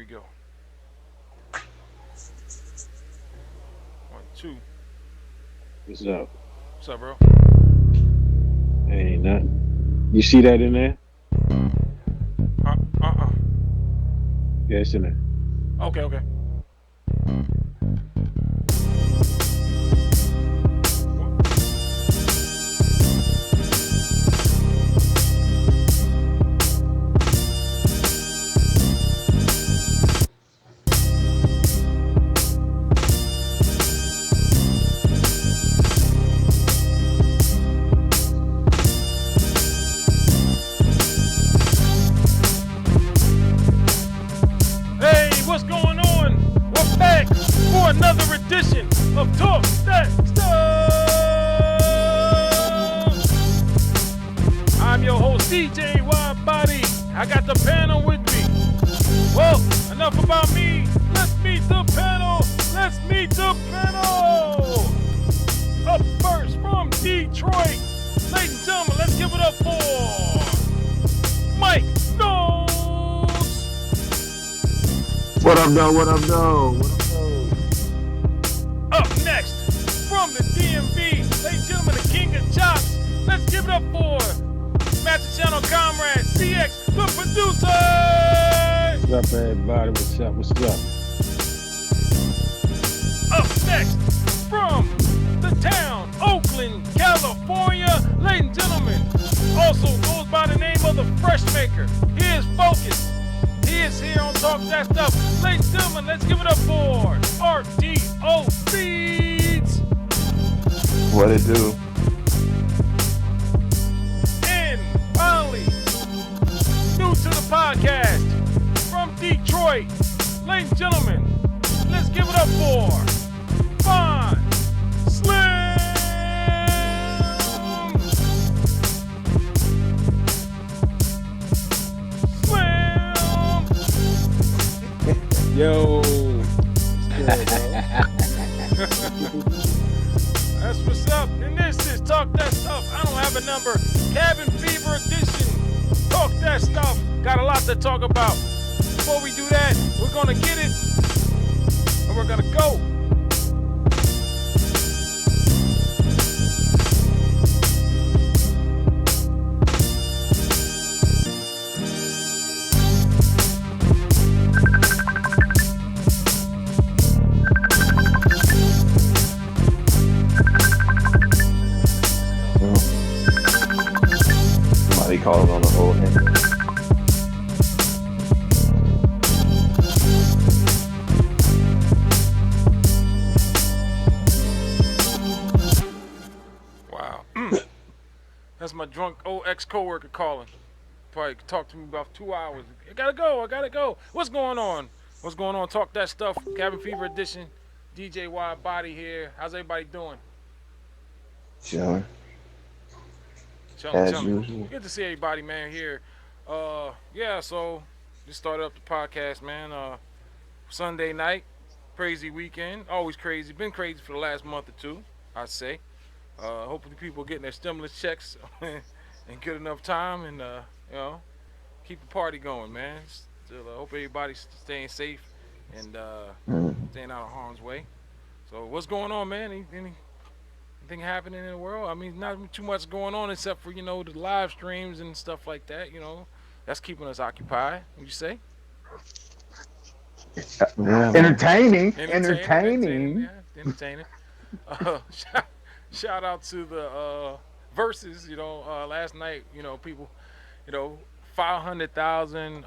we go. One, two. What's up? What's up, bro? Ain't nothing. You see that in there? Uh, uh, uh. Yeah, it's in there. Okay, okay. Hey, what's going on? We're back for another edition of Talk That Stuff. I'm your host, DJ Body. I got the panel with me. Well, enough about me. Let's meet the panel. Let's meet the panel. Up first from Detroit. Ladies and gentlemen, let's give it up for Mike Knowles. What up, though? What up, though? What up, though? Up next, from the DMV, ladies and gentlemen, the king of chops. Let's give it up for Master Channel Comrade, CX, the producer. What's up, everybody? What's up? What's up? Up next, from the town, Oakland, California, ladies and gentlemen, also goes by the name of the Fresh Maker. He is focused. He is here on Talk That Stuff. Ladies and gentlemen, let's give it up for RDO Beats. What it do? And finally, new to the podcast, from Detroit, ladies and gentlemen, let's give it up for Von Slim. Yo. That's what's up. And this is Talk That Stuff. I don't have a number. Cabin Fever Edition. Talk That Stuff. Got a lot to talk about. Before we do that, we're going to get it. And we're going to go. Somebody calling on the whole hand. Wow. That's my drunk old ex-coworker calling. Probably talked to me about 2 hours. I gotta go. What's going on? Talk That Stuff. Cabin Fever Edition. DJ Wild Body here. How's everybody doing? Sure. Chilling, As chilling. usual. Good to see everybody, man, here. Yeah, so just started up the podcast, man. Sunday night, crazy weekend. Always crazy. Been crazy for the last month or two, I'd say. Hopefully people are getting their stimulus checks in good enough time and, keep the party going, man. Still, hope everybody's staying safe and staying out of harm's way. So what's going on, man? Anything happening in the world? I mean, not too much going on except for, the live streams and stuff like that, That's keeping us occupied, would you say? Yeah, Entertaining. Yeah, entertaining. Shout out to the verses, last night, people, 500,000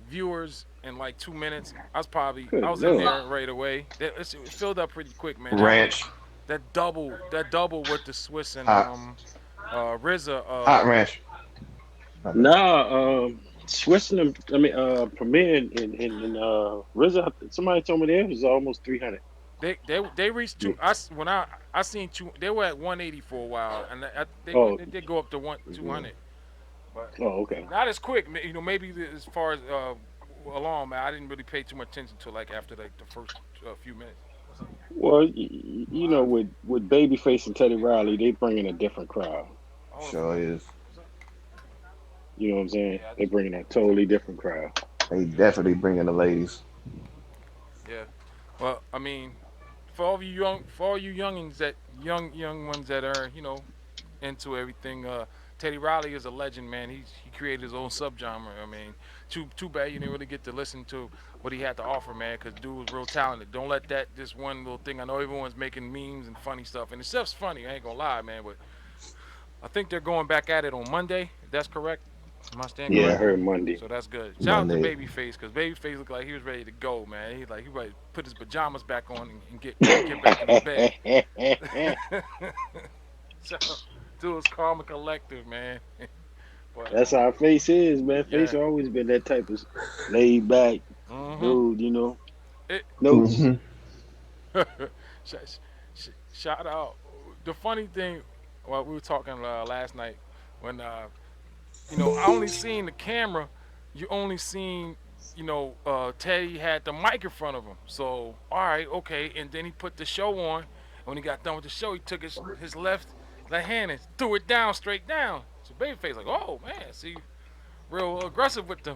viewers in like 2 minutes. I was in there right away. It filled up pretty quick, man. Ranch. That double with the Swiss and RZA. Hot ranch. Nah, Switzerland, premiered in RZA. Somebody told me there was almost 300. They reached two. When I seen two, they were at 180 for a while, and they did go up to 200. But okay. not as quick. Maybe as far as along, man. I didn't really pay too much attention to after the first few minutes. Well, with Babyface and Teddy Riley, they bring in a different crowd. Sure is. You know what I'm saying? Yeah, They bring in a totally different crowd. They definitely bringing the ladies. Yeah. Well, I mean, for all you youngins that young ones that are into everything. Teddy Riley is a legend, man. He created his own subgenre. I mean, too bad you didn't really get to listen to what he had to offer, man. Because dude was real talented. Don't let that just one little thing. I know everyone's making memes and funny stuff, and the stuff's funny. I ain't gonna lie, man. But I think they're going back at it on Monday. If that's correct. Am I stand Yeah, I Yeah, corrected? heard Monday. So that's good. Shout out to Monday. Babyface because Babyface looked like he was ready to go, man. He ready to put his pajamas back on and get back in his bed. So, dude was calm and collective, man. But That's how Face is, man. Face yeah. always been that type of laid back Mhm. dude, you know. It. Notes. Hmm. Shout out. The funny thing, well, we were talking last night when I only seen the camera. You only seen, Teddy had the mic in front of him. So all right, okay, and then he put the show on. When he got done with the show, he took his left hand and threw it down straight down. So Babyface like, oh man, see, real aggressive with the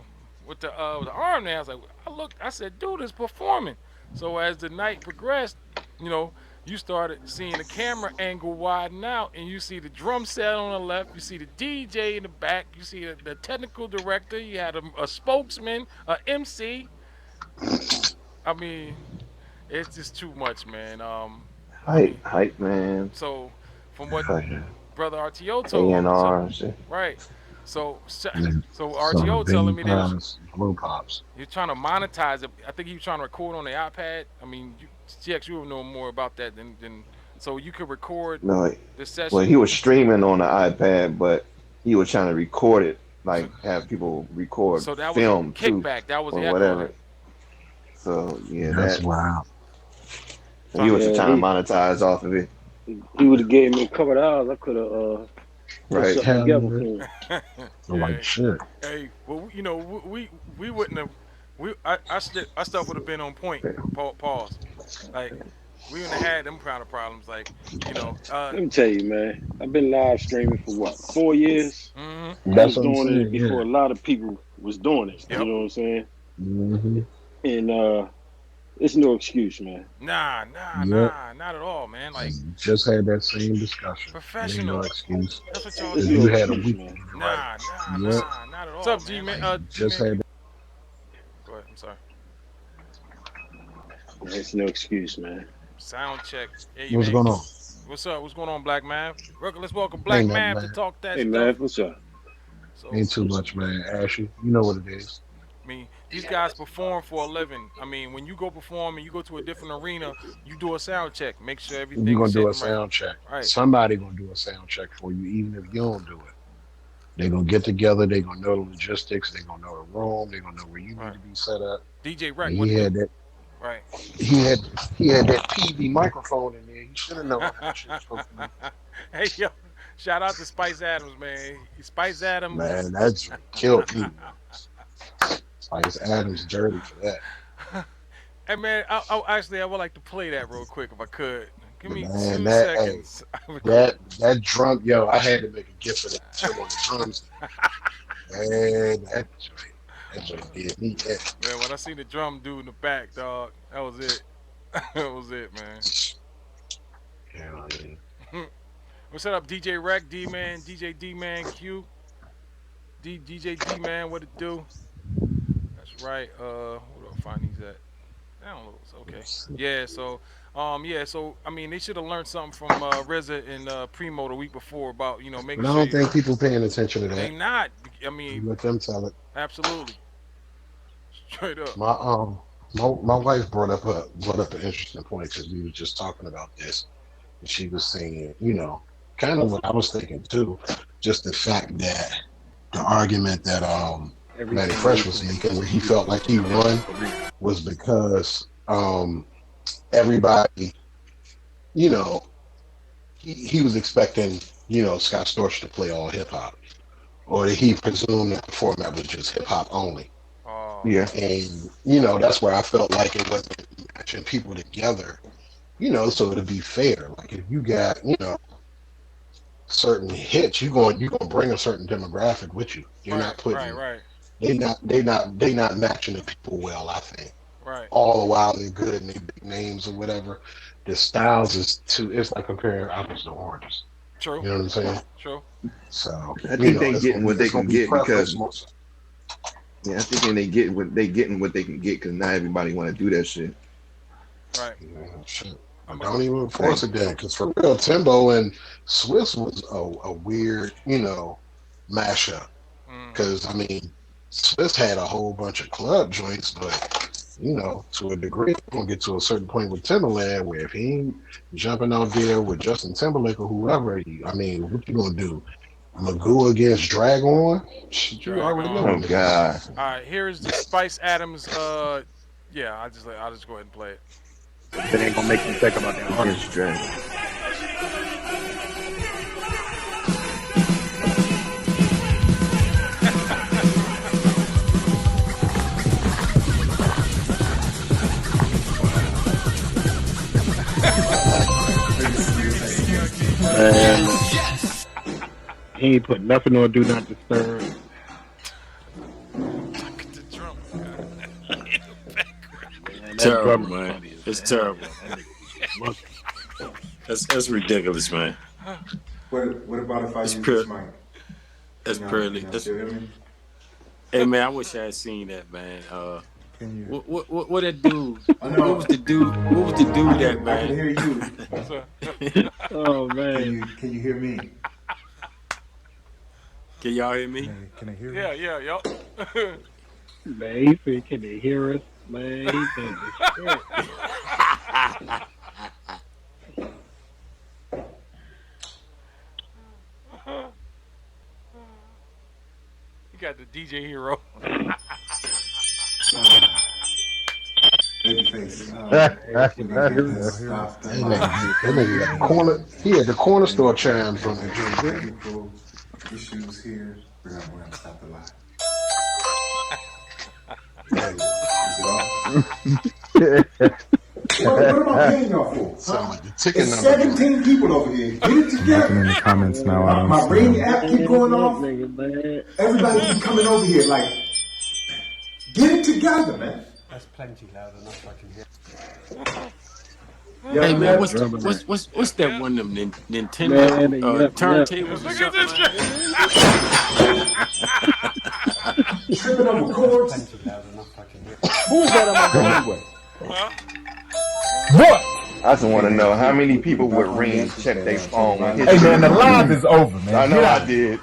arm there. I was like, I said, dude is performing. So as the night progressed, you know, you started seeing the camera angle widen out, and you see the drum set on the left, you see the DJ in the back, you see the technical director, you had a spokesman, a MC. I mean, it's just too much, man. I Hype, mean, hype, man. so from what Fucking brother RTO A told and me, so R and shit. right, so And then so some RTO telling bean me they was pies, blue pops. You're trying to monetize it. I think he was trying to record on the iPad. I mean, GX, you will know more about that than so you could record No, the well, he session. was streaming on the iPad, but he was trying to record it, So, like have people record so that was a film too, kickback. That was or the echo there. whatever. So yeah, That's that wild. he Trying was to just Yeah, trying to monetize off of it, he would have gave me a couple of hours. I could have put right? something Hell together yeah. for him. yeah. Like shit. Hey, well, we wouldn't have. Our stuff would have been on point. Pause. Like we wouldn't have had them kind of problems. Like you know. Let me tell you, man. I've been live streaming for what, 4 years? Mhm. I That's was what I'm doing it saying. Yeah. before a lot of people was doing it. You Yep. know what I'm saying? Hmm. And it's no excuse, man. Yep. Not at all, man. Like And just had that same discussion. Ain't no professional. excuse. That's what y'all It's If do. no you had a excuse, week man. to get it right. Yep. Not at all. What's up, G Like man? G just man had Q. that. Go ahead. I'm sorry. It's no excuse, man. Sound check. Hey, What's hey, going on? what's up? What's going on, Black Mav? Let's welcome Black Ain't nothing, Mav to man. talk that Hey, man, stuff. what's up? So, Ain't too much, man. Ashy, you know what it is. I mean, these guys perform for a living. I mean, when you go perform and you go to a different arena, you do a sound check. Make sure You're everything is gonna do a sitting right. sound check. Right. Somebody gonna do a sound check for you, even if you don't do it. They're gonna get together, they're gonna know the logistics, they're gonna know the room, they're gonna know where you need Right. to be set up. DJ And Rec, what it do? Right. he had that PV microphone in there. He should have known how that shit was supposed to be. Hey, yo. Shout out to Spice Adams, man. Spice Adams. Man, that's killed me. Spice Adams dirty for that. Hey, man, I would like to play that real quick if I could. Give me Man, 2 seconds. that drum, yo, I had to make a gift for that shit on the drums. Man, that joint did me in. Man, when I seen the drum dude in the back, dog, that was it. That was it, man. Yeah, man. What's up, DJ Rec, D Man, DJ D Man, Q, DJ D Man, what it do? That's right. Where do I find these at? I don't know. It's okay. Yeah. So I mean, they should have learned something from RZA and Primo the week before about making But I sure don't think people paying attention to they that. not. I You mean, let them tell it. absolutely, straight up. My wife brought up an interesting point because we were just talking about this, and she was saying, kind of what I was thinking too, just the fact that the argument that Manny Fresh was making, where he felt like he won, was because everybody, you know, he was expecting, Scott Storch to play all hip hop, or that he presumed that the format was just hip hop only. Oh, Yeah, And, that's where I felt like it wasn't matching people together, so to be fair. Like if you got, certain hits, you're going to bring a certain demographic with you. You're right, not putting right, right. they not matching the people well. I think Right. all the while they're good and they big names or whatever. The styles is too. It's like comparing apples to oranges. True. You know what I'm saying? True. So I think they it's getting what they it's gonna can be get preference because most. yeah, I think they getting what they can get because not everybody want to do that shit. Right. Yeah, shit. I'm Don't even force it then, because for real, Timbo and Swiss was a weird, mashup. mm, Because I mean, Swiss had a whole bunch of club joints, but to a degree, we're gonna get to a certain point with Timberland where if he ain't jumping out there with Justin Timberlake or whoever, I mean, what you gonna do? Magoo against Drag On? Shit, you Drag already know on. Oh what niggas is God, doing. All right. Here is the Spice Adams. Yeah. I'll just go ahead and play it. It ain't gonna make you think about that honey. against Dragon. Man, he ain't put nothing on Do Not Disturb. Look at the drum. Man, that Terrible, drummer's man. funny as It's hell. terrible. That nigga was That's ridiculous, man. What about if I It's use pure- this mic? That's Can purely. y'all That's, still hear me? hey, man, I wish I had seen that, man. Can you? What that dude? I know. What was the dude? What was the dude that I can man? hear you. Oh man. Can you hear me? Can y'all hear me? Can I hear Yeah. Yeah. Yup. Man, he said, can they hear us? Man, he said the shit. You got the DJ Hero. Babyface? That We're gonna get nigga this stuff That nigga got the corner. He had the corner store chime from the joint. technical issues here. We're gonna stop the live. Is it off? What am I paying y'all for? Sound like the ticket It's number. 17 people over here. Get it Nothing together. in the comments now. I don't My see ring them. app keep going off. Nigga, man. Everybody keep coming over here. Like, get it together, man. That's plenty loud enough. I can hear. Yeah, Hey, man, what's drummer, what's that one of them Nintendo Man, turntables or Look at something? this. tripping over chords. Plenty loud enough. I can hear. Who is that on my phone with? I just want to know how many people with rings check their phone when his Hey man, the live is over, man. I know Get I out. did.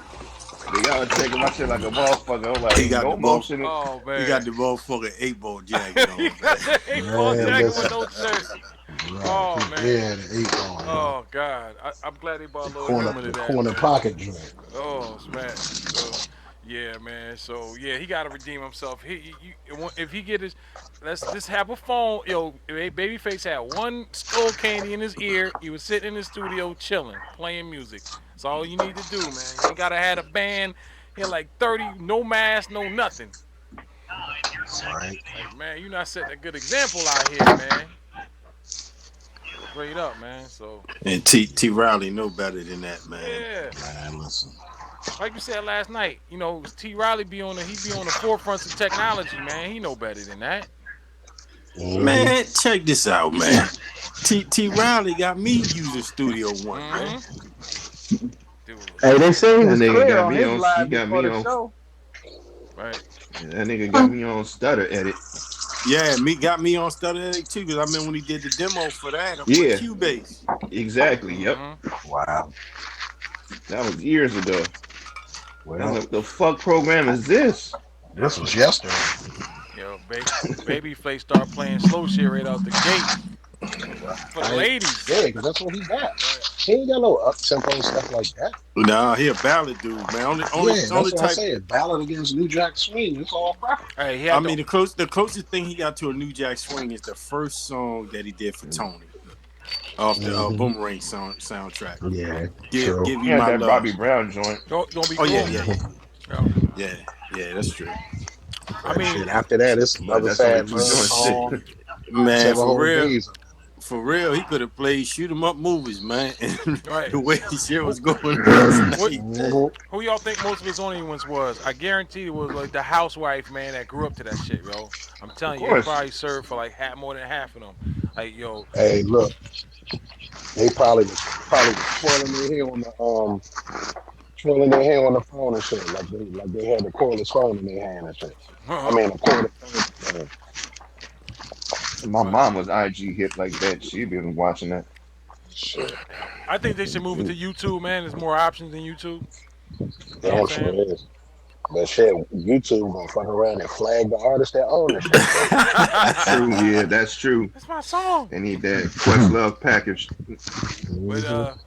Y'all was checking my shit like a motherfucker. I'm like, He got no the ball. motion. Oh man. You got the motherfucking 8-ball jacket on. He got the 8-ball Man, jacket listen. with no shirt. Right. Oh, man. Yeah, the 8-ball. Oh God. I'm glad they bought a little corner, humor to the that. corner man. pocket joint. Oh, smash. So, yeah, man. So yeah, he got to redeem himself. If he get his, let's just have a phone. Yo, Babyface had one skull candy in his ear. He was sitting in the studio chilling, playing music. That's all you need to do, man. You ain't gotta have a band. He had like 30, no mask, no nothing. Right. Like, man, you not setting a good example out here, man. Straight up, man. So And T Riley know better than that, man. yeah. Man, listen. Like you said last night, T. Riley be on the forefront of technology, man. He know better than that. Man, check this out, man. T Riley got me using Studio One, man. Dude, Hey, they say he That was nigga clear got on me his on- live he got before me the on- show. right. That nigga got me on stutter edit. Yeah, got me on Stutter Edit too, because I remember when he did the demo for that, Yeah. for Cubase. Exactly. Yep. Mhm. Wow. That was years ago. I was Well, like, what the fuck program is this? this was yesterday. Yo, Babyface start playing slow shit right out the gate for the ladies. Yeah, because that's what he got. He ain't got no up tempo stuff like that. Nah, he a ballad dude, man. Only That's what I said. Ballad against New Jack Swing. It's all crap. Hey, he I had mean, the closest thing he got to a New Jack Swing is the first song that he did for Tony off the Boomerang soundtrack. Yeah, Give true. you He had my that love. Bobby Brown joint. don't be Oh cool. yeah, that's true. I mean, Shit, after that, it's But another that's only sad two love joints. song. Man, Several for whole real, days. For real, he could have played shoot 'em up movies, man. And Right. the way shit was going on. Who y'all think most of his audience was? I guarantee it was like the housewife, man, that grew up to that shit, yo. I'm telling you, he course. probably served for like more than half of them. Like, yo, Hey, look, they probably was twirling their hair on the phone and shit, like they had the cordless phone in their hand and shit. I mean, a cordless phone. My mom was IG hip like that. She been watching that. Shit, I think they should move it to YouTube, man. There's more options than YouTube. damn sure is. But shit, YouTube gonna fuck around and flag the artist that own it. True, yeah, that's true. That's my song. They need that Questlove package. But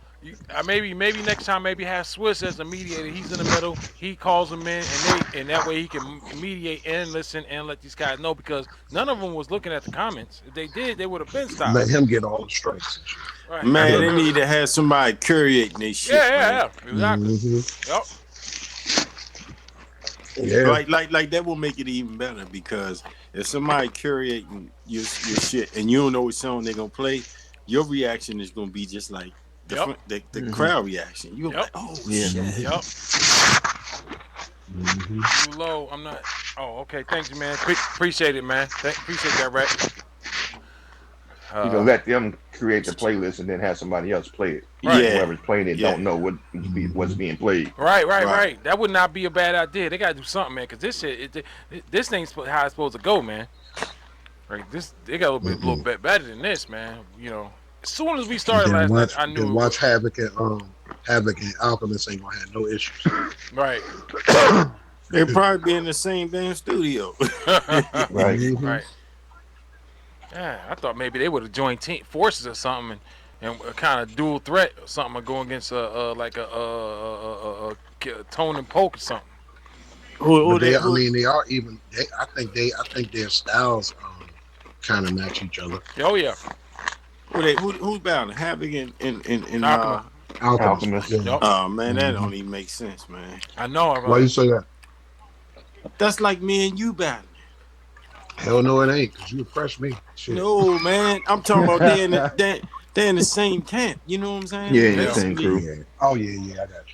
maybe next time maybe have Swiss as a mediator. He's in the middle. He calls them in, and that way he can mediate and listen and let these guys know, because none of them was looking at the comments. If they did, they would have been stopped. Let him get all the strikes. Right. Man, they need to have somebody curating their shit. Yeah, exactly. Yep. Yeah. Like that will make it even better, because if somebody curating your shit and you don't know what song they're gonna play, your reaction is gonna be just like the crowd reaction. You're like, oh shit. Yep. Too low. I'm not. Oh, okay. Thanks, man. Appreciate it, man. Appreciate that, Rap. You can let them create the playlist and then have somebody else play it. Right. Yeah. Whoever's playing it don't know what's being played. Right. That would not be a bad idea. They gotta do something, man, because this shit, this thing's how it's supposed to go, man. Right. They got a little bit better than this, man. You know, as soon as we started last night, I knew. Watch Havoc and Alchemist ain't gonna have no issues. Right. They probably be in the same damn studio. Right. Yeah, I thought maybe they would have joined forces or something and kind of dual threat or something, or go against like a Tone and Polk or something. They are even. I think their styles kind of match each other. Oh yeah. Who's bound? Havoc and Alchemist. Yeah. Yep. Oh man, that don't even make sense, man. I know. Why you say that? That's like me and you battling. Hell no, it ain't. Cause you fresh me. Shit. No, man. I'm talking about they're in the same camp. You know what I'm saying? Yeah, in the same crew. Yeah. Oh yeah, I got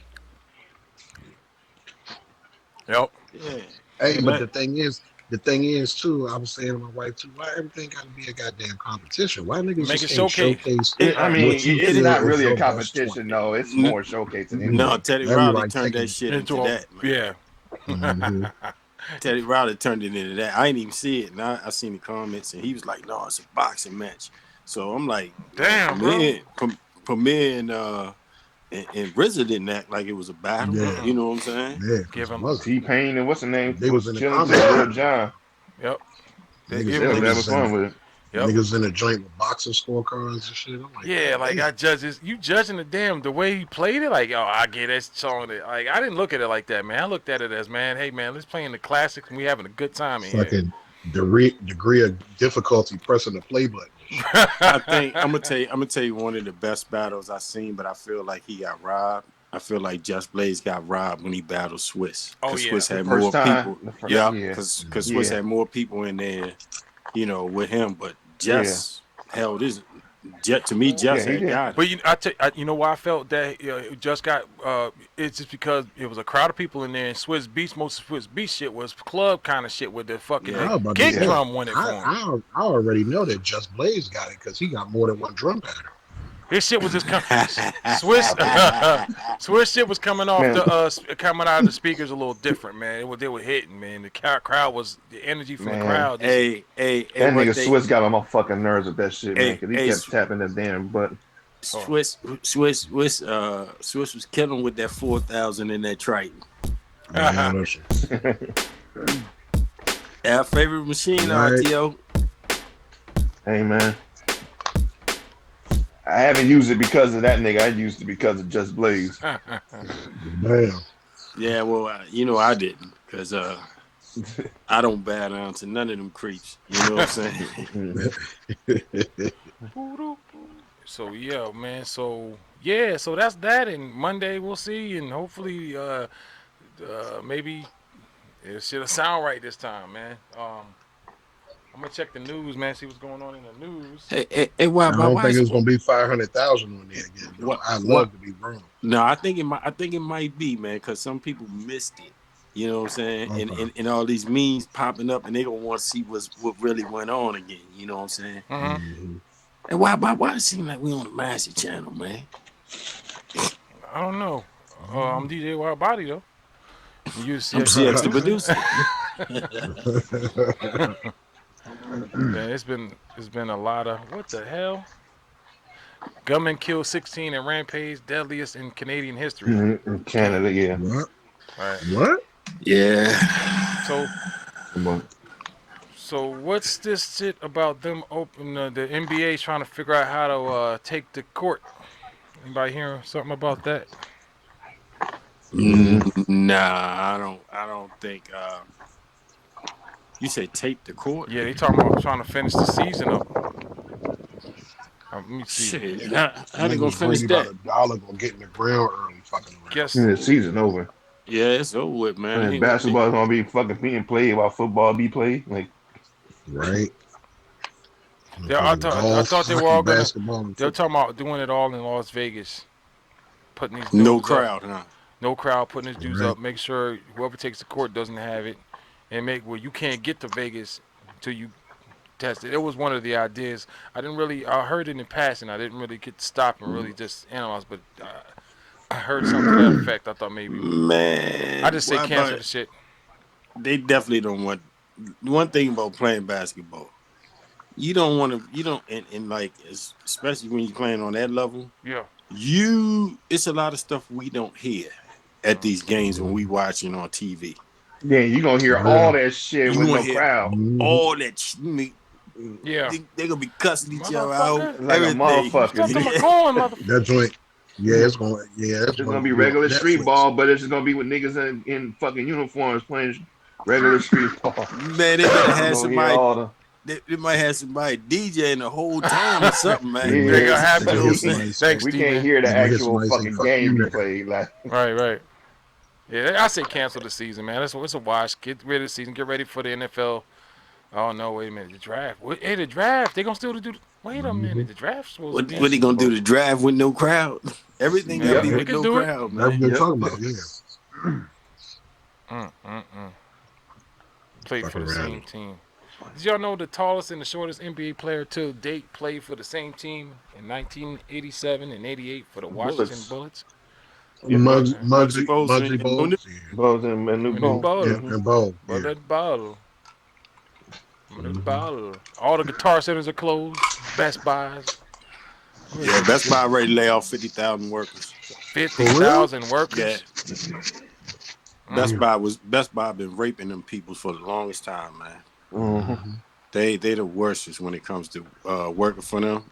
you. Yep. Yeah. Hey, but the thing is too, I was saying to my wife too, why everything gotta be a goddamn competition? Why niggas Make just it can't showcase? It's not really a competition, though. It's more showcasing. No, Teddy Riley turned that shit into that. Man. Yeah. Teddy Riley turned it into that. I didn't even see it. And I seen the comments, and he was like, "No, it's a boxing match." So I'm like, "Damn, Premier and RZA didn't act like it was a battle. Yeah. You know what I'm saying? Yeah, Give him T-Pain and what's the name? They was in the Chillin' comments. to Lil Jon. Yep. They was having fun with it. Yep. Niggas in the joint with boxing scorecards and shit. I'm like, Yeah, like I judge this. You judging the way he played it? Like, oh, I get that song. Like, I didn't look at it like that, man. I looked at it as, man, hey, man, let's play in the classics and we having a good time in here. fucking degree of difficulty pressing the play button. I think I'm gonna tell you one of the best battles I've seen, but I feel like he got robbed. I feel like Just Blaze got robbed when he battled Swiss. Oh, yeah. Swiss had The first more time. people. Yeah, because Swiss had more people in there, you know, with him. But Just held his. To me, Just had got it. But you know why I felt that Just got it's just because it was a crowd of people in there, and Swiss Beats, most of Swiss Beats shit was club kind of shit with the fucking kick drum went it for him. I already know that Just Blaze got it because he got more than one drum pattern. His shit was just Swiss shit was coming off coming out of the speakers a little different, man. They were hitting, man. The crowd was the energy from the crowd. That nigga Swiss got on my fucking nerves with that shit, man. Because he kept tapping that damn button. Swiss was killing with that 4,000 in that Triton. Our favorite machine, RTO. Hey, man. I haven't used it because of that nigga. I used it because of Just Blaze. Damn. Yeah, well, I didn't, because I don't bow down to none of them creeps. You know what I'm saying? So yeah, man. So that's that. And Monday we'll see, and hopefully, maybe it should sound right this time, man. I'm gonna check the news, man. See what's going on in the news. Hey, why? I don't Why think is it's gonna be 500,000 on there again. Though. I'd love to be wrong. No, I think it might be, man, because some people missed it. You know what I'm saying? Okay. And all these memes popping up, and they don't want to see what really went on again. You know what I'm saying? Mm-hmm. And why it seem like we on the Master Channel, man? I don't know. I'm DJ Wild Body though. You see, I'm CX the producer. Man, it's been a lot of what the hell? Gunman killed 16 in rampage, deadliest in Canadian history. In Canada, yeah. What? Right. What? Yeah. So what's this shit about them open the NBA trying to figure out how to take the court? Anybody hearing something about that? Nah, I don't think. You said take the court? Yeah, they talking about trying to finish the season up. Let me see. Shit, how they gonna finish that? $1 gonna get in the ground early, fucking around. Guess the season over. Yeah, it's over with, man. And basketball is gonna be fucking being played while football be played, like. Right. Yeah, I thought they were all gonna. They were talking about doing it all in Las Vegas, putting these no dudes crowd, up. huh? No crowd, putting these dudes up. Make sure whoever takes the court doesn't have it, and make you can't get to Vegas until you test it. It was one of the ideas. I heard it in passing. I didn't really get to stop and really just analyze, but I heard something to that effect. I thought maybe. Man, I just say cancel the shit. They definitely don't want. One thing about playing basketball, you don't want to. You don't, and like especially when you're playing on that level. Yeah. It's a lot of stuff we don't hear at these games when we watching on TV. Yeah, you gonna hear all that shit with no crowd. All that shit. Yeah. They gonna be cussing each other out. Like a motherfucker. That joint. Yeah, it's going. Yeah, it's gonna be regular street ball, but it's just gonna be with niggas in fucking uniforms playing regular street ball. Man, they better have somebody. They might have somebody DJing the whole time or something, man. Yeah, they're gonna have to. Thanks, we can't hear the actual fucking game you played. Like. Right. Yeah, I say cancel the season, man. It's a wash. Get rid of the season. Get ready for the NFL. Oh no! Wait a minute. The draft. Hey, the draft. They gonna still do. Wait a minute. The draft's supposed to be. What they gonna do? The draft with no crowd? Everything gotta be with no crowd, man. That's what they're talking about. Yeah. Played for the same team. Did y'all know the tallest and the shortest NBA player to date played for the same team in 1987 and 88 for the Washington Bullets? Muggsy Bogues and Ball. All the Guitar Centers are closed. Best Buys. Yeah, Best Buy ready to lay off 50,000 workers. 50,000 workers. Yeah. Best Buy been raping them people for the longest time, man. Mm-hmm. They the worstest when it comes to working for them.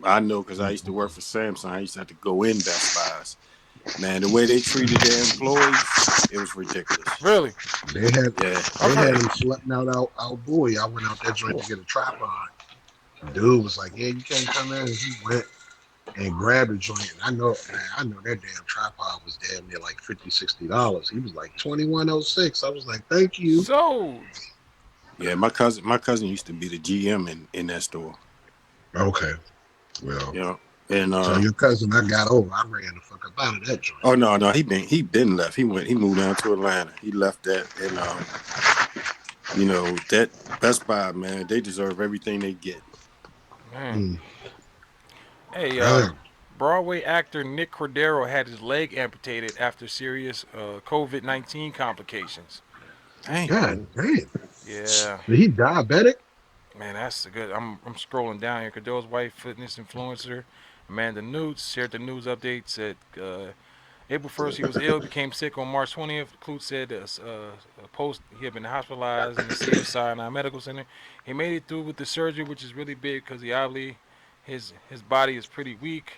I know because I used to work for Samsung. I used to have to go in Best Buys. Man, the way they treated their employees, it was ridiculous. Really? They had him sleeping out our boy. I went out there trying to get a tripod. The dude was like, "Yeah, you can't come in." And he went and grabbed a joint. And I know that damn tripod was damn near like $50-$60. He was like $21.06. I was like, "Thank you." So, yeah, my cousin used to be the GM in that store. Okay, well, you know. And so your cousin, I got over. I ran the fuck up out of that joint. Oh no, he been left. He moved down to Atlanta. He left that, and you know that Best Buy, man, they deserve everything they get. Man. Hey, Broadway actor Nick Cordero had his leg amputated after serious COVID-19 complications. Dang. God damn. Yeah. Did he diabetic? Man, that's good. I'm scrolling down here. Cordero's wife, fitness influencer Amanda Newts, shared the news update. Said April 1st he was ill, became sick on March 20th. Clute said a post he had been hospitalized in the Cedars-Sinai Medical Center. He made it through with the surgery, which is really big because he obviously his body is pretty weak.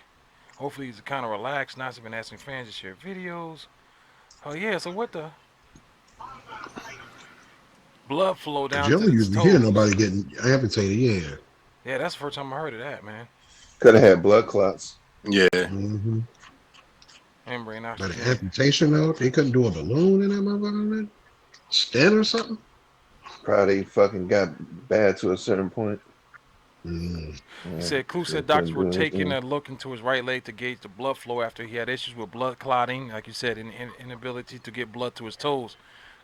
Hopefully he's kind of relaxed. Not been asking fans to share videos. Oh yeah, so what the blood flow down to his toes. Hear nobody getting amputated. Yeah, that's the first time I heard of that, man. Could have had blood clots. Yeah. Mm-hmm. But an amputation though, they couldn't do a balloon in that motherfucker, stent or something. Probably fucking got bad to a certain point. Mm. He said, Clue said doctors were taking a look into his right leg to gauge the blood flow after he had issues with blood clotting, like you said, and inability to get blood to his toes.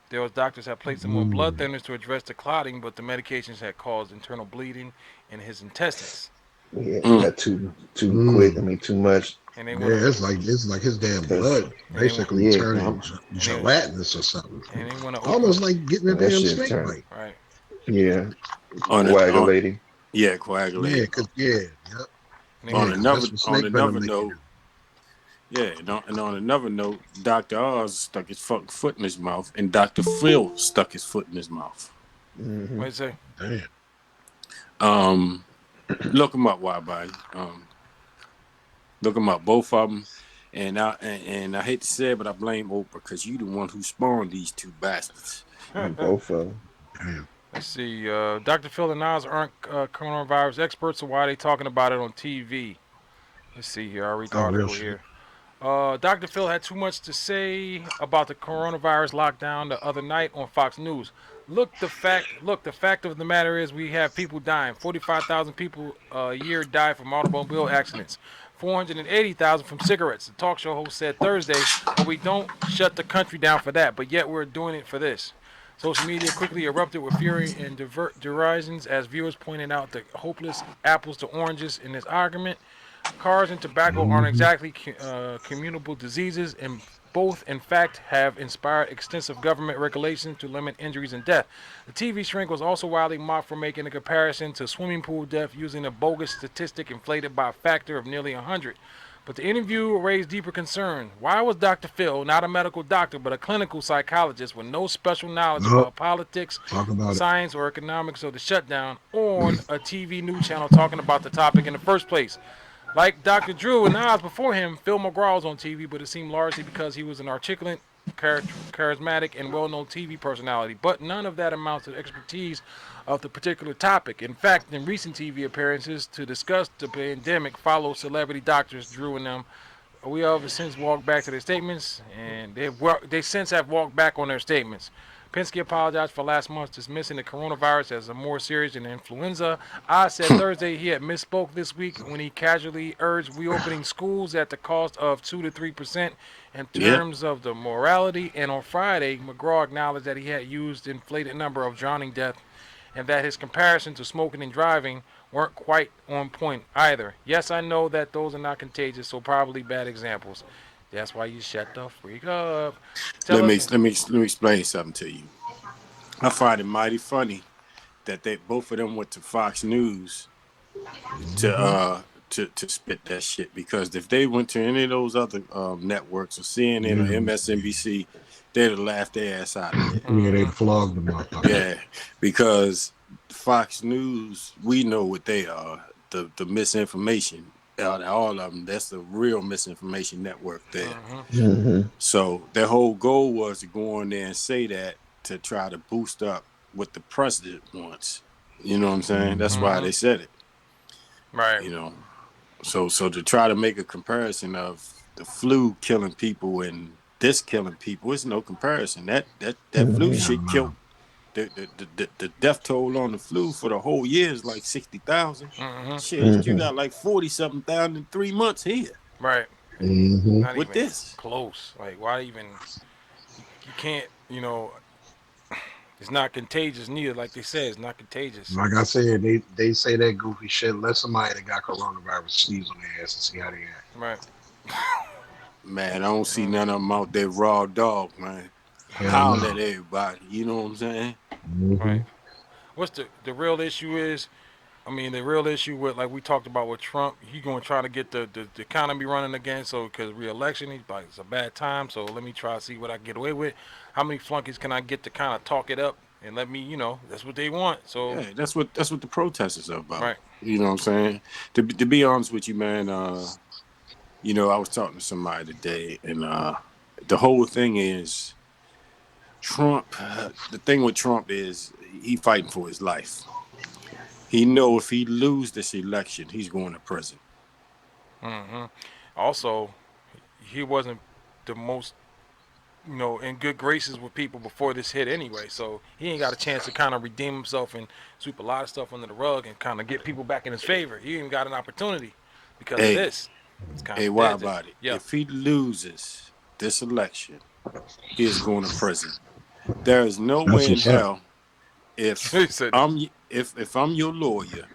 There was doctors had placed him on blood thinners to address the clotting, but the medications had caused internal bleeding in his intestines. Yeah, got too quick. I mean, too much. And they it's like his damn blood basically turning gelatinous or something. And they want to almost like getting a damn snake bite. Right. Yeah. Coagulating. Yeah, coagulating. Yep. On another note. Yeah, and on another note, Dr. Oz stuck his fucking foot in his mouth, and Dr. Phil stuck his foot in his mouth. Mm-hmm. What do you say? Damn. Look them up, Wide-Body. Look them up, both of them. And I hate to say it, but I blame Oprah because you the one who spawned these two bastards. Both of them. Damn. Let's see. Dr. Phil and Oz aren't coronavirus experts, so why are they talking about it on TV? Let's see here. I'll read the article here. Dr. Phil had too much to say about the coronavirus lockdown the other night on Fox News. The fact of the matter is we have people dying. 45,000 people a year die from automobile accidents. 480,000 from cigarettes. The talk show host said Thursday, but we don't shut the country down for that, but yet we're doing it for this. Social media quickly erupted with fury and derisions as viewers pointed out the hopeless apples to oranges in this argument. Cars and tobacco aren't exactly communicable diseases, and both, in fact, have inspired extensive government regulation to limit injuries and death. The TV shrink was also widely mocked for making a comparison to swimming pool death using a bogus statistic inflated by a factor of nearly 100. But the interview raised deeper concern. Why was Dr. Phil, not a medical doctor, but a clinical psychologist with no special knowledge about politics, science, or economics of the shutdown, on a TV news channel talking about the topic in the first place? Like Dr. Drew and Oz before him, Phil McGraw was on TV, but it seemed largely because he was an articulate, charismatic, and well-known TV personality. But none of that amounts to expertise of the particular topic. In fact, in recent TV appearances to discuss the pandemic, follow celebrity doctors Drew and them, we have since walked back to their statements, and they since have walked back on their statements. Penske apologized for last month dismissing the coronavirus as a more serious than influenza. Oz said Thursday he had misspoke this week when he casually urged reopening schools at the cost of 2 to 3% in terms of the morality. And on Friday, McGraw acknowledged that he had used the inflated number of drowning deaths and that his comparison to smoking and driving weren't quite on point either. Yes, I know that those are not contagious, so probably bad examples. That's why you shut the freak up. Let me explain something to you. I find it mighty funny that both of them went to Fox News to spit that shit, because if they went to any of those other networks or CNN or MSNBC, they'd have laughed their ass out of it. Yeah, they'd flogged them up. Yeah, because Fox News, we know what they are, the misinformation. All of them, that's the real misinformation network there. So their whole goal was to go on there and say that to try to boost up what the president wants. You know what I'm saying? That's why they said it. Right. You know, so to try to make a comparison of the flu killing people and this killing people, it's no comparison. That flu shit killed. The death toll on the flu for the whole year is like 60,000. Shit, you got like 40-something thousand in 3 months here. Right. Not with this. Close. Like, why even? You can't. You know, it's not contagious neither. Like they said, it's not contagious. Like I said, they say that goofy shit. Let somebody that got coronavirus sneeze on their ass and see how they act. Right. Man, I don't see none of them out there raw dog, man. Holler at everybody, you know what I'm saying? Right. What's the real issue is, I mean, the real issue with, like we talked about with Trump, he going to try to get the economy running again, so because re-election, he's like, it's a bad time, so let me try to see what I can get away with. How many flunkies can I get to kind of talk it up and let me, you know, that's what they want. So yeah, that's what the protesters are about. Right. You know what I'm saying? To be honest with you, man, you know, I was talking to somebody today, and the whole thing is, Trump, the thing with Trump is he fighting for his life. He know if he lose this election, he's going to prison. Also, he wasn't the most in good graces with people before this hit anyway. So he ain't got a chance to kind of redeem himself and sweep a lot of stuff under the rug and kind of get people back in his favor. He ain't got an opportunity because of this. It's kind of why dead. about it? Yeah. If he loses this election, he is going to prison. There is no way in hell if I'm your lawyer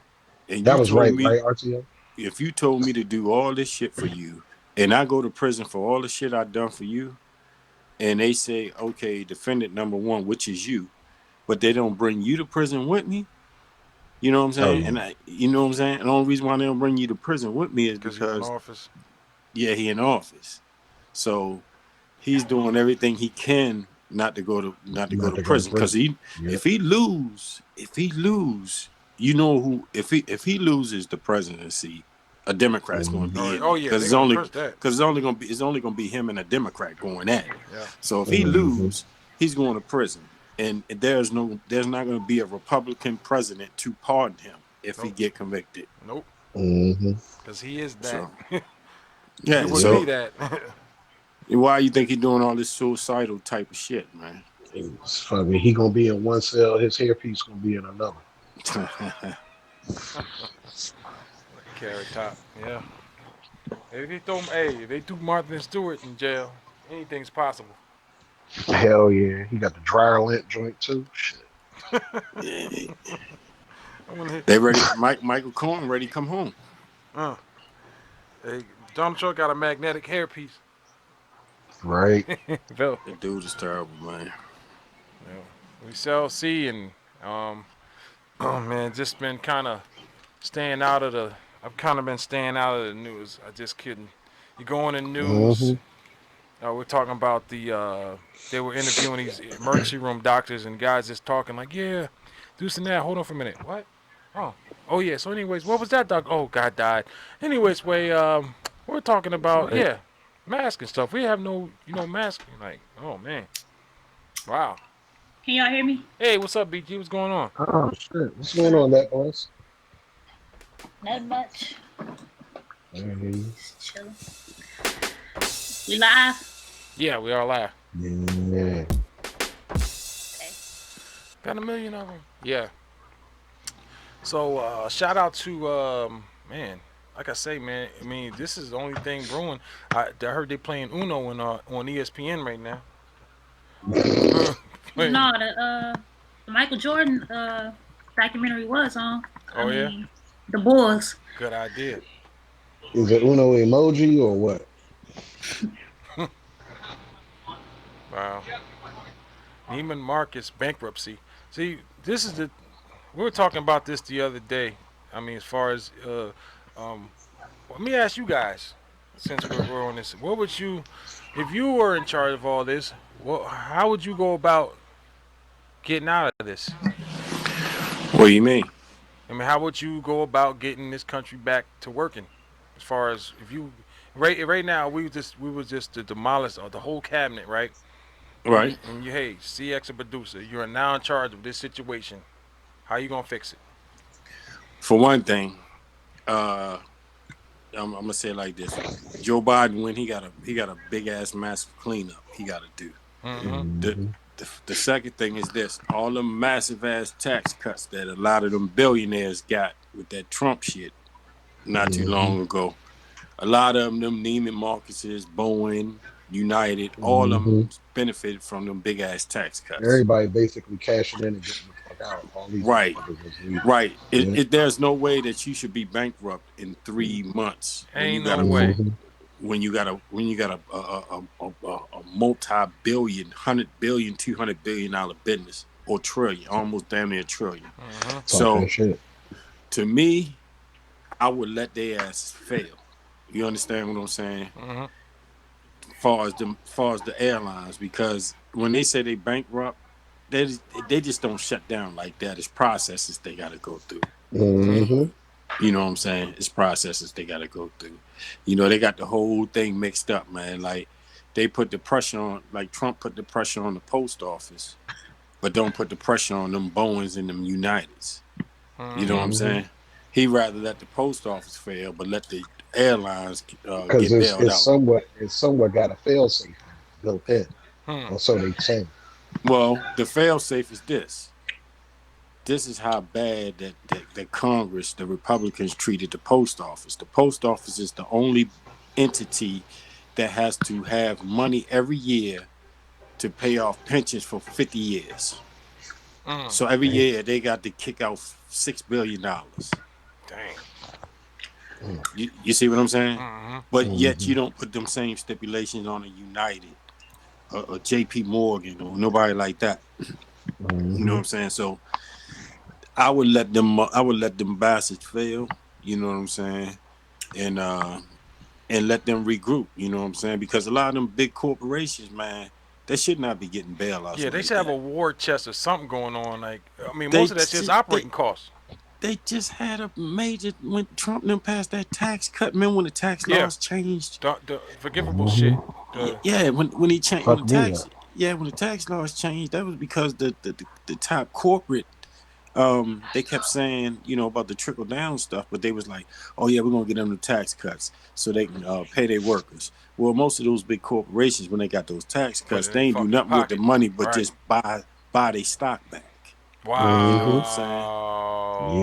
and that you was told right, me, right, RTO? if you told me to do all this shit for you and I go to prison for all the shit I done for you, and they say, okay, defendant number one, which is you, but they don't bring you to prison with me. You know what I'm saying? yeah. And you know what I'm saying? And the only reason why they don't bring you to prison with me is because he's in office. Yeah, he in office. So he's doing everything he can not to go to prison. Because if he lose, you know who if he loses the presidency, a Democrat's going to be in. Oh yeah, because it's only going to be him and a Democrat going at it. Yeah. So if he lose, he's going to prison, and there's not going to be a Republican president to pardon him if he get convicted. Nope. Mm-hmm. Because he is that. So, yeah. It would be that. Why you think he's doing all this suicidal type of shit, man? It's funny. He gonna be in one cell. His hairpiece gonna be in another. Carrot top, yeah. If they threw Martha Stewart in jail, anything's possible. Hell yeah, he got the dryer lint joint too. Shit. They ready? Michael Cohen ready to come home. Hey, Donald Trump got a magnetic hairpiece. Right. The dude is terrible, man. Yeah. We shall see, and oh man, just been kind of staying out of the. I've kind of been staying out of the news. I just couldn't. You go on the news. We're talking about they were interviewing these emergency room doctors and guys just talking like, yeah, do some that. Hold on for a minute. What? Oh yeah. So anyways, what was that, doc? Oh, God died. Anyways, we're talking about mask and stuff. We have no, mask. Like, oh man, wow. Can y'all hear me? Hey, what's up, BG? What's going on? Oh shit, what's going on, that boys? Not much. Just chilling. We live? Yeah, we are live. Yeah. Okay. Got 1 million of them. Yeah. So shout out to man. Like I say, man. I mean, this is the only thing brewing. I heard they playing Uno on ESPN right now. No, the Michael Jordan documentary was on. I mean, the Bulls. Good idea. Is it Uno emoji or what? Wow. Neiman Marcus bankruptcy. See, we were talking about this the other day. I mean, as far as let me ask you guys, since we're on this, what would you, if you were in charge of all this, how would you go about getting out of this? What do you mean? I mean, how would you go about getting this country back to working? As far as if you right now, we was just to demolish the whole cabinet, right? Right. And hey, CX a producer, you're now in charge of this situation. How you gonna fix it? For one thing, I'm gonna say it like this: Joe Biden, when he got a big ass massive cleanup, he got to do. Mm-hmm. The second thing is this: all the massive ass tax cuts that a lot of them billionaires got with that Trump shit not too long ago. A lot of them Neiman Marcus's, Boeing, United, all of them benefited from them big ass tax cuts. Everybody basically cashing in and getting the fuck out. All these right. There's no way that you should be bankrupt in 3 months. Ain't no way. When you got a multi-billion, $100 billion, $200 billion business, or trillion, almost damn near a trillion. So to me, I would let their asses fail. You understand what I'm saying? Far as the airlines, because when they say they bankrupt, they just don't shut down like that. It's processes they got to go through. You know what I'm saying? It's processes they got to go through. You know, they got the whole thing mixed up, man. Like they put the pressure on, like Trump put the pressure on the post office, but don't put the pressure on them Boeings and them Uniteds. You know what I'm saying? He'd rather let the post office fail, but let the airlines get bailed out. It's somewhat got a fail safe built in. And so they say. Well, the fail-safe is this. This is how bad that Congress, the Republicans, treated the post office. The post office is the only entity that has to have money every year to pay off pensions for 50 years. So every year they got to kick out $6 billion. Dang. You see what I'm saying? But yet Mm-hmm. you don't put them same stipulations on a United or J.P. Morgan or nobody like that. Mm-hmm. You know what I'm saying? So I would let them bastards fail. You know what I'm saying? And let them regroup. You know what I'm saying? Because a lot of them big corporations, man, they should not be getting bailouts. Yeah, they should have a war chest or something going on. Like, I mean, They most of that shit's operating costs. They just had a major when Trump them passed that tax cut. Remember when the tax laws changed? The forgivable shit. When he changed when the tax laws changed, that was because the top corporate they kept saying, about the trickle down stuff, but they was like, oh yeah, we're gonna get them the tax cuts so they can pay their workers. Well, most of those big corporations, when they got those tax cuts, they ain't do nothing with the money but just buy their stock back. Wow. You know what I'm saying?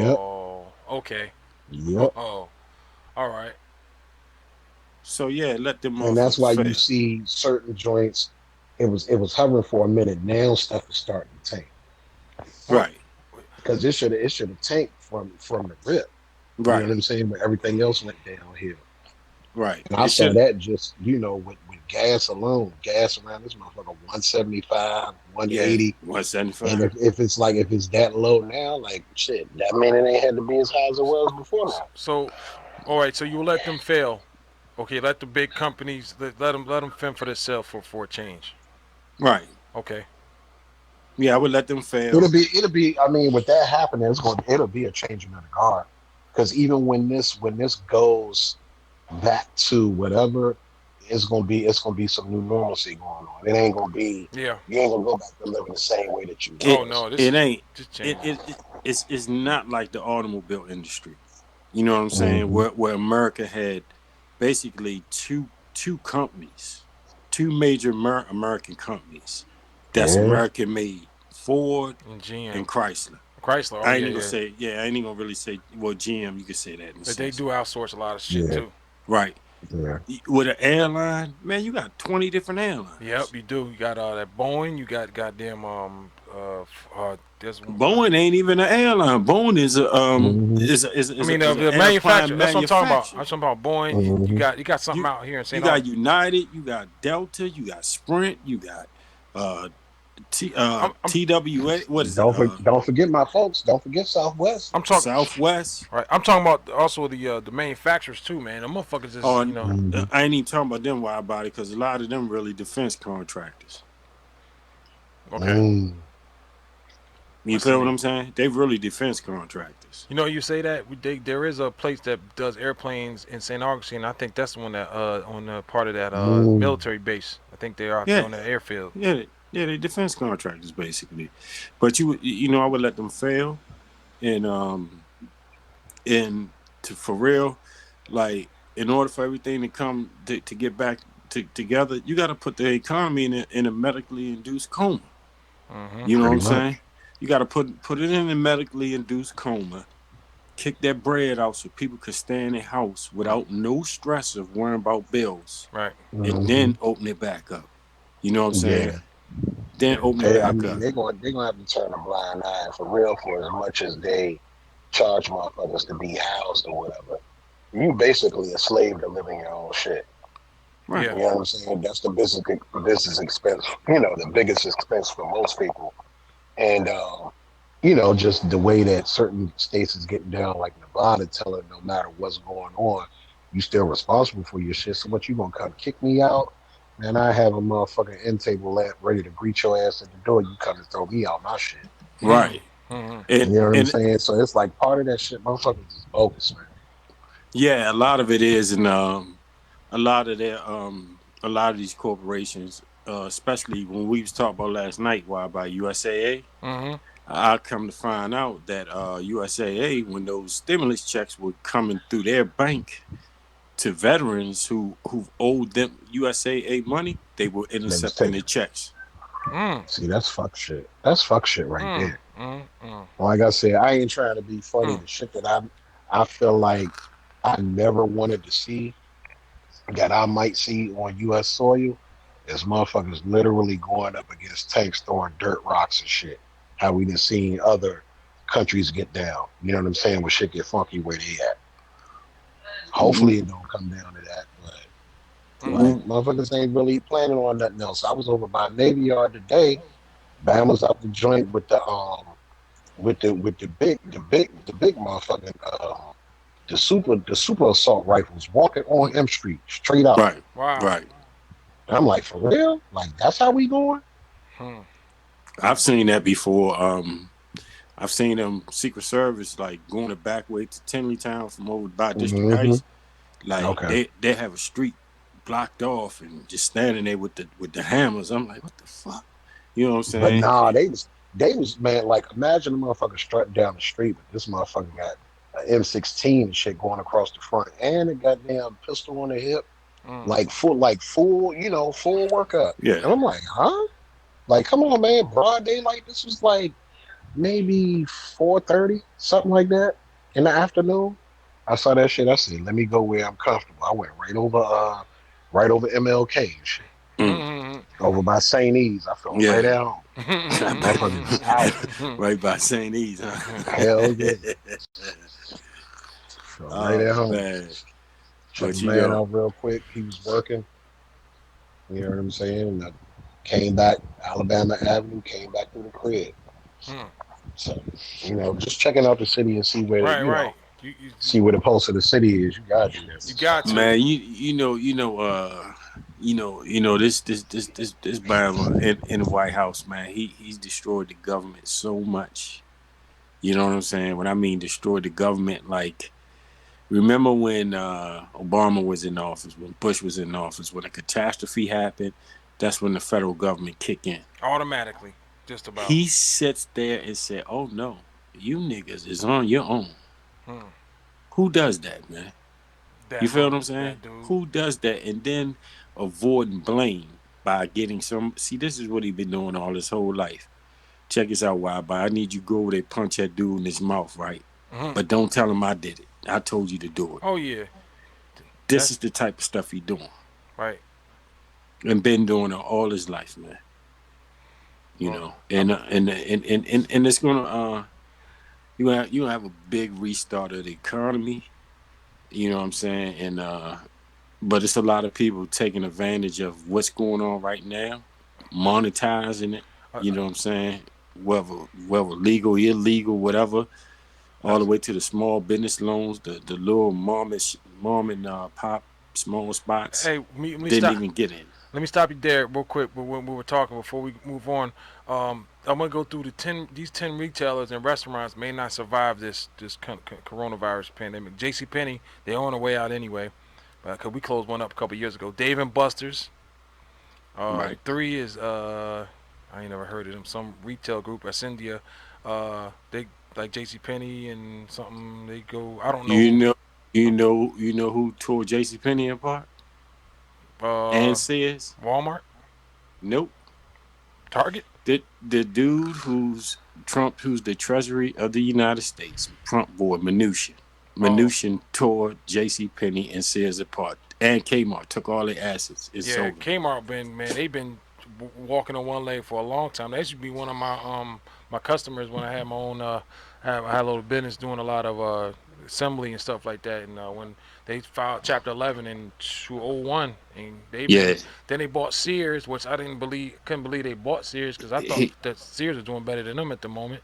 Yep. Okay. Yep. Oh. All right. So yeah, let them. And that's why you see certain joints. It was hovering for a minute. Now stuff is starting to tank. Right. Because it should have tanked from the rip. Right. You know what I'm saying? But everything else went downhill. Right. And I saw that just, with gas alone. Gas around this motherfucker 175, 180. Yeah, 175. And if it's that low now, like shit, that mean it ain't had to be as high as it was before now. So, all right, so you let them fail. Okay, let the big companies let them fend for themselves for a change. Right. Okay. Yeah, I would let them fail. It'll be. I mean, with that happening, it'll be a changing of the guard. Because even when this goes back to whatever, it's gonna be some new normalcy going on. It ain't gonna be. Yeah. You ain't gonna go back to living the same way that you. It ain't. It's not like the automobile industry. You know what I'm saying? Mm-hmm. Where America had basically two companies, two major American companies that's American made, Ford and GM and Chrysler. Chrysler. I ain't even gonna say. Yeah, I ain't even gonna really say. Well, GM, you could say that. But they do outsource a lot of shit too. Right. Yeah. With an airline, man, you got 20 different airlines. Yep, you do. You got that Boeing. You got goddamn Boeing ain't even an airline. Boeing is a the manufacturer. That's what I'm talking about. I'm talking about Boeing. Mm-hmm. You got something out here in St. You got United. You got Delta. You got Sprint. You got TWA. What is it? Don't forget my folks. Don't forget Southwest. I'm talking Southwest. Right. I'm talking about also the manufacturers too, man. The motherfuckers just I ain't even talking about them. Why about it? Because a lot of them really defense contractors. Okay. You feel what I'm saying? They really defense contractors. You say that there is a place that does airplanes in St. Augustine. I think that's the one that on the part of that military base. I think they are on that airfield. Yeah, they defense contractors basically. But I would let them fail, and for real, like in order for everything to come to get back together, you got to put the economy in a medically induced coma. Mm-hmm. You know what I'm saying? You got to put it in a medically induced coma, kick that bread out so people could stay in their house without no stress of worrying about bills. Right. And then open it back up. You know what I'm saying? Yeah. Then open it back up. They're going to have to turn a blind eye for real for as much as they charge motherfuckers to be housed or whatever. You basically a slave to living your own shit. Right. You know what I'm saying? That's the business expense, the biggest expense for most people. And, just the way that certain states is getting down, like Nevada, telling no matter what's going on, you still responsible for your shit. So what, you gonna come kick me out? Man, I have a motherfucking end table lamp ready to greet your ass at the door. You come and throw me out my shit. Right. Mm-hmm. You know what I'm saying? So it's like part of that shit, motherfuckers is bogus, man. Yeah, a lot of it is, and a lot of these corporations, especially when we was talking about last night, about USAA. Mm-hmm. I come to find out that USAA, when those stimulus checks were coming through their bank to veterans who owed them USAA money, they were intercepting the checks. See, that's fuck shit. That's fuck shit right there. Mm. Like I said, I ain't trying to be funny. The shit that I feel like I never wanted to see that I might see on U.S. soil is motherfuckers literally going up against tanks throwing dirt rocks and shit. How we done seen other countries get down. You know what I'm saying? When shit get funky where they at. Hopefully it don't come down to that, but like motherfuckers ain't really planning on nothing else. I was over by Navy Yard today. Bam was out the joint with the big motherfucking the super assault rifles walking on M Street straight out. Right. Wow. Right. I'm like, for real? Like that's how we going? I've seen that before. I've seen them Secret Service like going the back way to Tenleytown from over by District Heights. Like they have a street blocked off and just standing there with the hammers. I'm like, what the fuck? You know what I'm saying? But nah, they was man, like imagine a motherfucker strutting down the street, but this motherfucker got an M16 and shit going across the front and a goddamn pistol on the hip. Like full, you know, full workup. Yeah. And I'm like, huh? Like, come on, man, broad daylight. This was like maybe 4:30, something like that in the afternoon. I saw that shit. I said, let me go where I'm comfortable. I went right over MLK and shit. Over by St. E's. I felt right at home. Motherfucker was out. Right by St. E's, huh? Hell yeah. Felt right at home. Man. Checked the man out real quick. He was working. You know what I'm saying? And I came back, Alabama Avenue, came back through the crib. So, you know, just checking out the city and see where you see where the pulse of the city is. You got to do that. You got to. Man, you know this Bama in the White House, man. He's destroyed the government so much. You know what I'm saying? When I mean destroyed the government, like remember when Obama was in office, when Bush was in office, when a catastrophe happened, that's when the federal government kicked in. Automatically, just about. He sits there and said, oh no, you niggas is on your own. Who does that, man? You feel what I'm saying? Who does that? And then avoiding blame by getting some. See, this is what he been doing all his whole life. Check this out, Wild Boy. I need you to go over there, punch that dude in his mouth, right? But don't tell him I did it. I told you to do it. Oh yeah. This is the type of stuff he doing. Right. And been doing it all his life, man. You know, and it's gonna you gonna have a big restart of the economy. You know what I'm saying? And but it's a lot of people taking advantage of what's going on right now, monetizing it. You know what I'm saying? Whether legal, illegal, whatever, all the way to the small business loans, the little mom and pop small spots. Hey, me didn't even get in. Let me stop you there real quick. But when we were talking before we move on, I'm gonna go through these 10 retailers and restaurants may not survive this coronavirus pandemic. JCPenney, they're on their way out anyway, because we closed one up a couple years ago. Dave and Buster's. Right. 3 is I ain't never heard of them. Some retail group, Ascendia. They like JCPenney and something. They go. I don't know. You know who tore JCPenney apart? And Sears? Walmart? Nope. Target? The dude who's the Treasury of the United States, Trump boy, Mnuchin. Mnuchin tore JCPenney and Sears apart. And Kmart took all their assets. Kmart they've been walking on one leg for a long time. That used to be one of my customers when I had my own I had a little business doing a lot of assembly and stuff like that. And when they filed Chapter 11 in 2001, and then they bought Sears, which I couldn't believe they bought Sears, because I thought that Sears was doing better than them at the moment.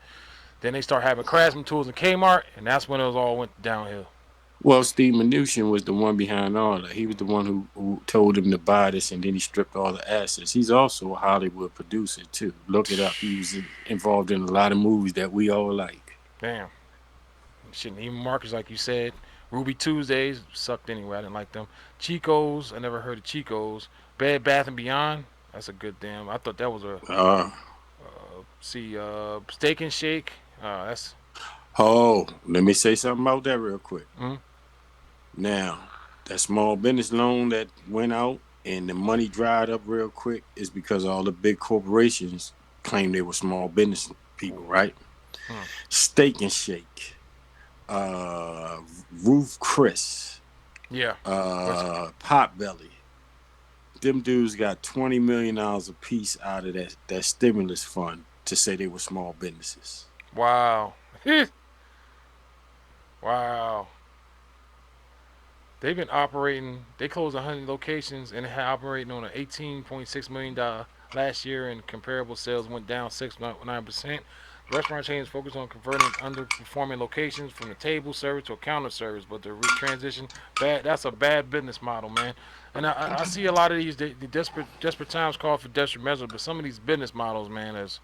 Then they start having Craftsman Tools and Kmart, and that's when it all went downhill. Well, Steve Mnuchin was the one behind all that. He was the one who told him to buy this, and then he stripped all the assets. He's also a Hollywood producer, too. Look it up. He was involved in a lot of movies that we all like. Damn. Shouldn't even Marcus, like you said. Ruby Tuesdays sucked anyway. I didn't like them. Chico's. I never heard of Chico's. Bed Bath & Beyond. That's a good damn. I thought that was a... Steak and Shake. That's... Oh, let me say something about that real quick. Mm-hmm. Now, that small business loan that went out and the money dried up real quick is because all the big corporations claimed they were small business people, right? Steak and Shake, Ruth Chris, Yeah. Potbelly. Them dudes got $20 million a piece out of that stimulus fund to say they were small businesses. Wow. Wow. They've been operating. They closed 100 locations and operating on an $18.6 million last year, and comparable sales went down 6.9%. Restaurant chains focus on converting underperforming locations from the table service to a counter service, but the transition that's a bad business model, man. And I see a lot of these the desperate times call for desperate measures, but some of these business models, man, is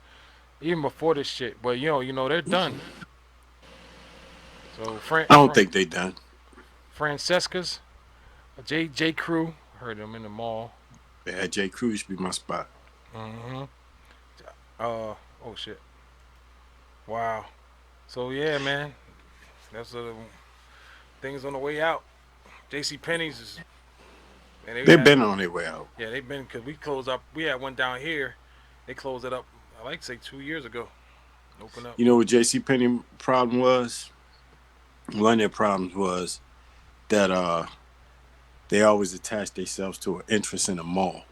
even before this shit. But you know they're done. So I don't think they done. Francesca's, J. Crew, heard them in the mall. Yeah, J. Crew used to be my spot. Oh shit. Wow. So yeah, man, that's things on the way out. J.C. Penney's is. They've been on their way out. Yeah, they've been, because we closed up. We had one down here. They closed it up. I like to say 2 years ago. Open up. You know what J.C. Penney problem was? One of their problems was that they always attach themselves to an interest in a mall.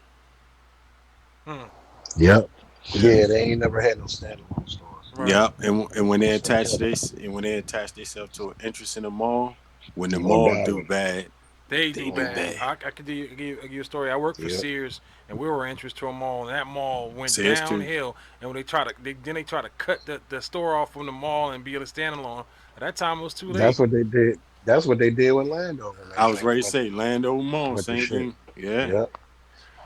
Yep. Yeah, they ain't never had no standalone stores. Right. Yep. And when they attach themselves to an interest in a mall, when the mall do bad, they do bad. I could give you a story. I worked for Sears, and we were interest to a mall, and that mall went Sears downhill. Too. And when they try to cut the store off from the mall and be able to stand alone. At that time, it was too late. That's what they did. That's what they did with Landover. I was ready to say Landover Mall, same thing. Yeah. Yep.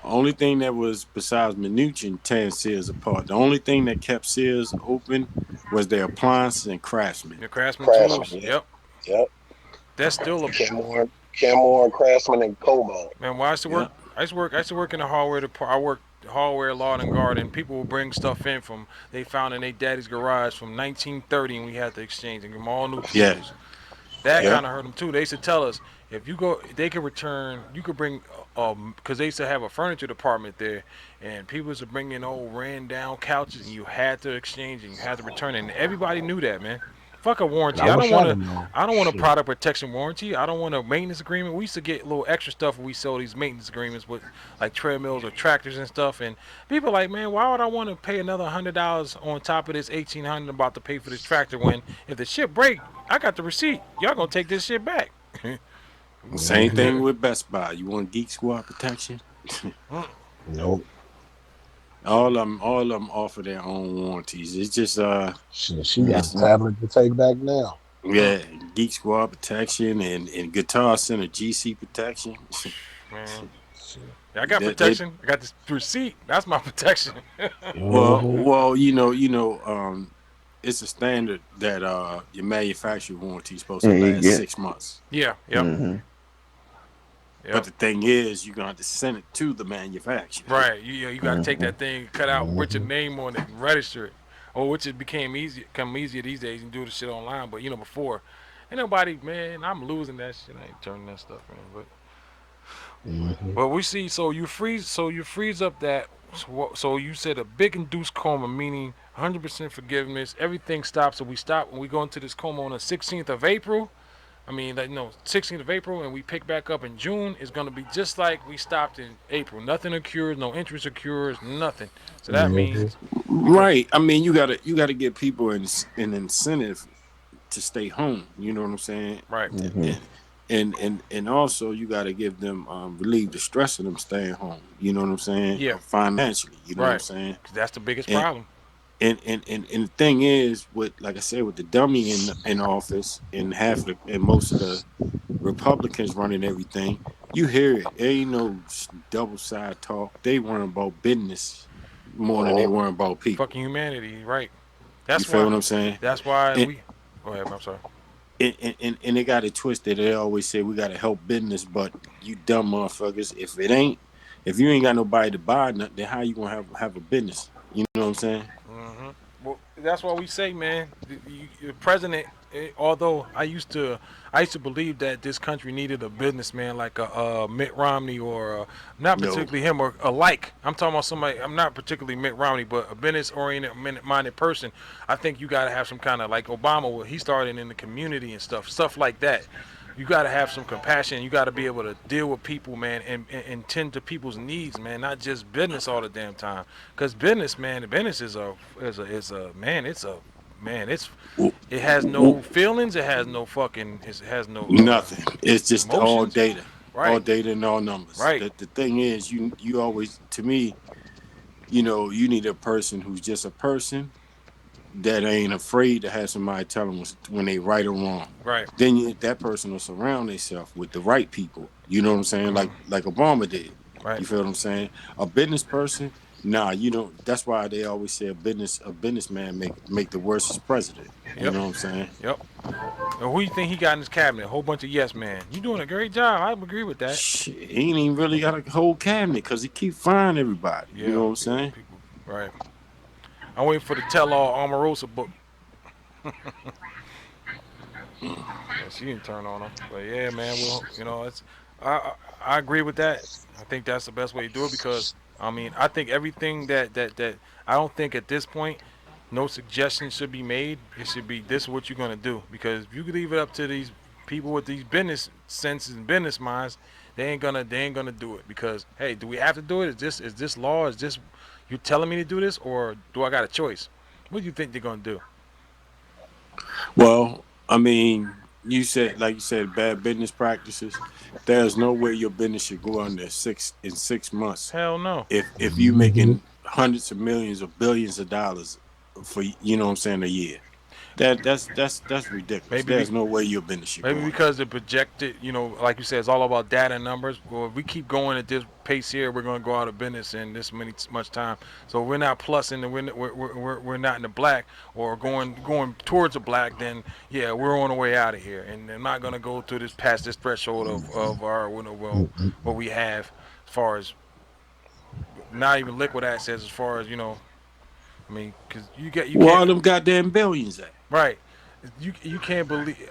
Only thing that was, besides Mnuchin tearing Sears apart, the only thing that kept Sears open was their appliances and Craftsman. The Craftsman tools. Yep. That's still a Kenmore, Craftsman, and Como. Man, well, I used to work. I used to work in the hardware department. I worked hardware, lawn and garden. People will bring stuff in from they found in their daddy's garage from 1930, and we had to exchange and give them all new tools. Yeah. That kind of hurt them too. They used to tell us if you go, they could return. You could bring, because they used to have a furniture department there, and people used to bring in old ran down couches, and you had to exchange and you had to return it. And everybody knew that, man. Fuck a warranty. I don't want a product protection warranty. I don't want a maintenance agreement. We used to get little extra stuff when we sell these maintenance agreements with like treadmills or tractors and stuff. And people are like, man, why would I want to pay another $100 on top of this $1,800 I'm about to pay for this tractor when if the shit break, I got the receipt. Y'all gonna take this shit back. Same thing with Best Buy. You want Geek Squad protection? Nope. All of them offer their own warranties. It's just she got a tablet to take back now. Yeah, Geek Squad protection and Guitar Center GC protection. Man, I got protection. I got this receipt. That's my protection. well, you know, it's a standard that your manufacturer warranty is supposed to last 6 months. Yeah. Yep. Mm-hmm. Yep. But the thing is, you're gonna have to send it to the manufacturer. Right. You gotta take that thing, cut out, put your name on it, and register it. Or which it became easier these days and do the shit online. But before, ain't nobody, man. I'm losing that shit. I ain't turning that stuff in. But we see. So you freeze up that. So you said a big induced coma, meaning 100% forgiveness. Everything stops. So we stop when we go into this coma on the 16th of April. 16th of April, and we pick back up in June. Is going to be just like we stopped in April. Nothing occurs, no interest occurs, nothing. So that means, right? I mean, you gotta give people an incentive to stay home. You know what I'm saying? Right. And also you gotta give them relieve the stress of them staying home. You know what I'm saying? Yeah. Financially. You know what I'm saying? That's the biggest problem. And the thing is, like I said, with the dummy in office and most of the Republicans running everything, you hear it. There ain't no double side talk. They worrying about business more than they worrying about people. Fucking humanity, right? You feel what I'm saying? That's why go ahead. I'm sorry. And they got it twisted. They always say we got to help business, but you dumb motherfuckers, if you ain't got nobody to buy nothing, then how you gonna have a business? You know what I'm saying? Well, that's why we say, man, the president although I used to believe that this country needed a businessman like a Mitt Romney or not No. particularly him or alike. I'm talking about somebody. I'm not particularly Mitt Romney, but a business-oriented, minded person. I think you got to have some kind of like Obama. What he started in the community and stuff like that. You got to have some compassion. You got to be able to deal with people, man, and tend to people's needs, man, not just business all the damn time. Because business, man, business is a man. It has no feelings. It has no fucking. It has no nothing. It's just emotions. all data, Right. all data and all numbers. Right. The thing is, you always, to me, you need a person who's just a person that ain't afraid to have somebody tell them when they right or wrong. Right. Then that person will surround themselves with the right people. You know what I'm saying? Like Obama did. Right. You feel what I'm saying? A business person, nah, you don't. That's why they always say a businessman make the worst president. Yep. You know what I'm saying? Yep. And who you think he got in his cabinet? A whole bunch of yes men. You doing a great job. I agree with that. Shit, he ain't even really got a whole cabinet because he keep firing everybody. Yeah. You know what I'm saying? Right. I'm waiting for the tell-all Omarosa book. Yeah, she didn't turn on him. But yeah, man, it's I agree with that. I think that's the best way to do it because I mean I think everything that I don't think at this point no suggestions should be made. It should be this is what you're gonna do because if you leave it up to these people with these business senses and business minds, they ain't gonna do it because hey, do we have to do it? Is this law? Is this you telling me to do this, or do I got a choice? What do you think they're gonna do? Well, I mean, you said bad business practices. There's no way your business should go under 6 months. Hell no. If you making hundreds of millions or billions of dollars for a year. That's ridiculous. Maybe There's no way your business should maybe go because the projected, like you said, it's all about data and numbers. Well, if we keep going at this pace here, we're going to go out of business in this much time. So we're not plussing, and we're not in the black or going towards the black. Then yeah, we're on the way out of here, and I'm not going to go through past this threshold of our what we have as far as not even liquid assets, as far as I mean, because you all them goddamn billions at. Right, you can't believe.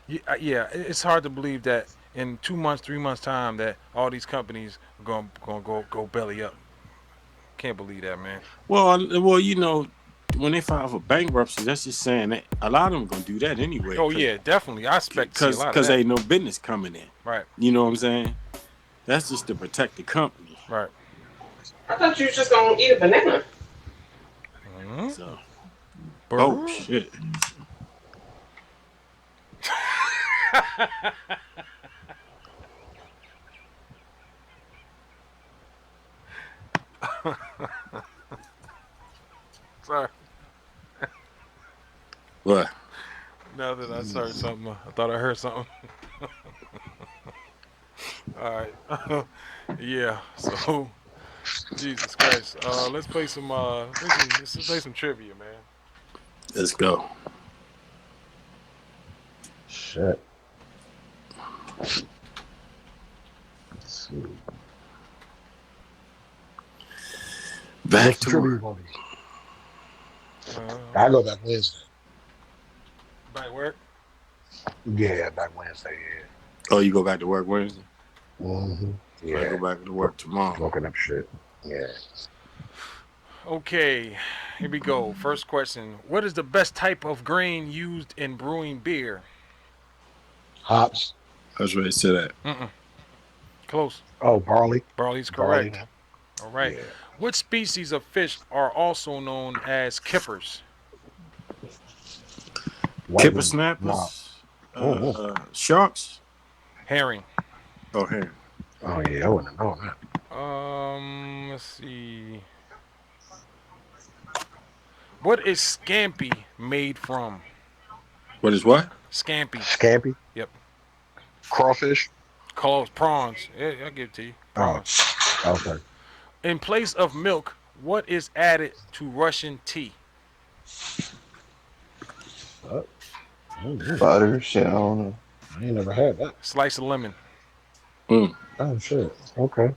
Yeah, it's hard to believe that in 2 months, 3 months time that all these companies are gonna go belly up. Can't believe that, man. Well, when they file for bankruptcy, that's just saying that a lot of them are gonna do that anyway. Oh yeah, definitely. I expect to see a lot of that. Because ain't no business coming in. Right. You know what I'm saying? That's just to protect the company. Right. I thought you was just gonna eat a banana. Mm-hmm. So. Oh shit. Sorry. What? Now that I heard something, I thought I heard something. All right. Yeah. So, Jesus Christ. Let's play some. Let's play some trivia, man. Let's go. Shit. Let's see. Back to trivia work. I go back Wednesday. Back work? Yeah, back Wednesday, yeah. Oh, you go back to work Wednesday? Mm-hmm. Yeah. I go back to work tomorrow. Smoking up shit. Yeah. Okay, here we go. First question. What is the best type of grain used in brewing beer? Hops. I was ready to say that. Mm-mm. Close. Oh, barley. Barley's correct. Barley. All right. Yeah. What species of fish are also known as kippers? Kipper snappers? Sharks? Herring. Oh, herring. Oh, yeah, I wouldn't know that. Let's see. What is scampi made from? What is what? Scampi. Scampi? Yep. Crawfish? Calls prawns. Yeah, I'll give it to you. Prawns. Oh, okay. In place of milk, what is added to Russian tea? Butter, shit, I don't know. I ain't never had that. Slice of lemon. Mm. Oh, shit. Okay.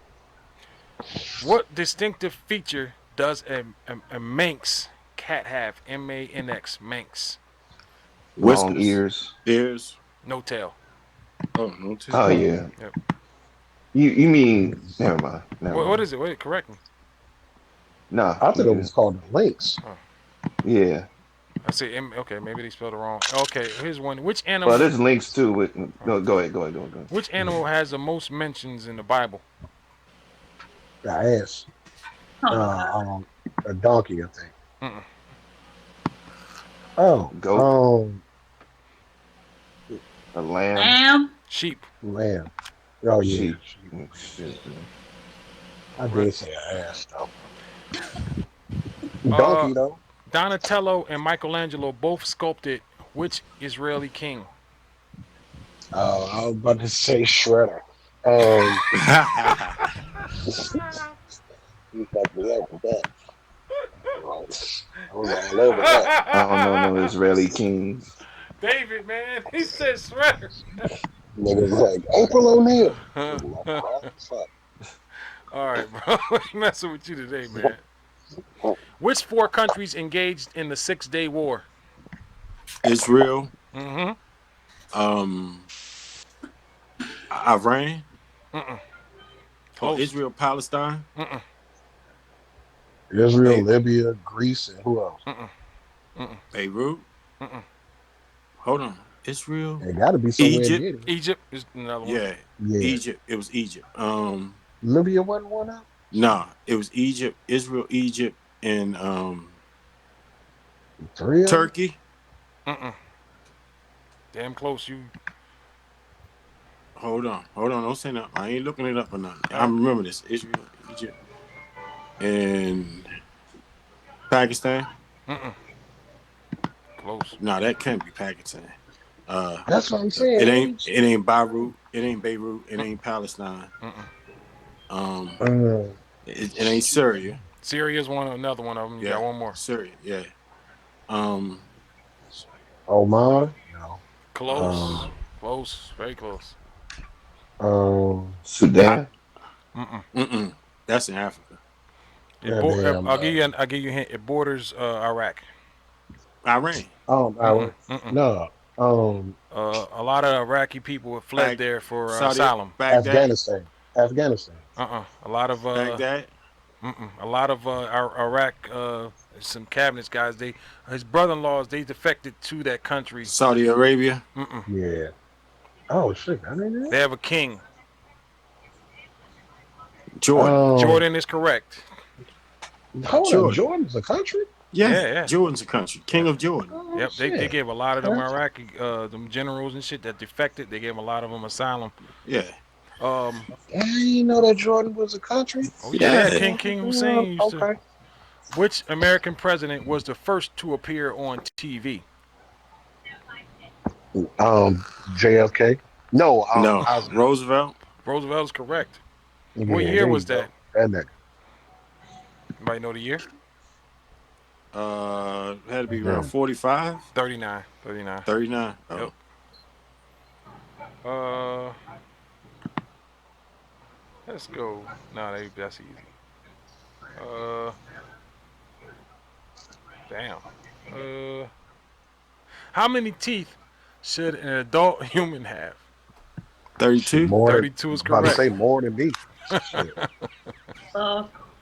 What distinctive feature does a Manx cat have? M-A-N-X. Manx. Long Whiskers. ears. Ears. No tail. Oh, no tail. Oh yeah. Yep. You mean? Never mind. What is it? Wait, correct me. Nah. I thought it was called the lynx. Yeah. I see. Okay, maybe they spelled it wrong. Okay, here's one. Which animal? Well, there's links too. With no, go ahead. Which animal has the most mentions in the Bible? The ass. A donkey, I think. Mm-mm. Oh, goat. A lamb. Lamb. Sheep. Lamb. Oh yeah. Sheep. I did say an ass though. Donkey though. Donatello and Michelangelo both sculpted which Israeli king? I was about to say Shredder. You fucked me up with that. I was all over that. I don't know no Israeli kings. David, man, he said Shredder. Niggas like April O'Neil. All right, bro. Messing with you today, man. Which 4 countries engaged in the 6-Day War? Israel. Mm-hmm. Iran. Mm-mm. Oh, Israel, Palestine. Mm-mm. Israel, Libya, Greece, and who else? Mm-mm. Mm-mm. Beirut. Mm-mm. Hold on. Israel. It got to be somewhere Egypt. near it. Egypt is another one. Yeah. Egypt. It was Egypt. Libya wasn't one out? Nah, it was Egypt, Israel, Egypt, and Turkey. Mm-mm. Damn close, you. Hold on. Don't say nothing. I ain't looking it up or nothing. I remember this. Israel, Egypt, and Pakistan. Mm-mm. Close. Nah, that can't be Pakistan. That's what I'm saying. It ain't Beirut. It ain't Beirut. It ain't Palestine. It ain't Syria. Syria's another one of them. You got one more. Syria. Yeah. Oman? No. Close. Close. Very close. Sudan. Mm-mm. That's in Africa. I'll give you a hint. It borders Iraq. Iran. No. A lot of Iraqi people have fled there for asylum. Afghanistan. A lot of Baghdad. A lot of Iraq, some cabinets guys. His brother-in-laws, they defected to that country. Saudi Arabia. Yeah. Oh shit! I didn't know. They have a king. Jordan. Jordan is correct. Hold on, Jordan's a country? Yeah. Jordan's a country. King of Jordan. Oh, Yep, they gave a lot of them Iraqi, them generals and shit that defected. They gave a lot of them asylum. Yeah. I didn't know that Jordan was a country. Oh yeah, King Hussein used to. Which American president was the first to appear on TV? JFK. No. Roosevelt. Roosevelt is correct. What year was that? Anybody know the year? Had to be around 45. 39. 39. Oh. Yep. Let's go. No, that's easy. Damn. How many teeth should an adult human have? 32. 32 is correct. About to say more than me.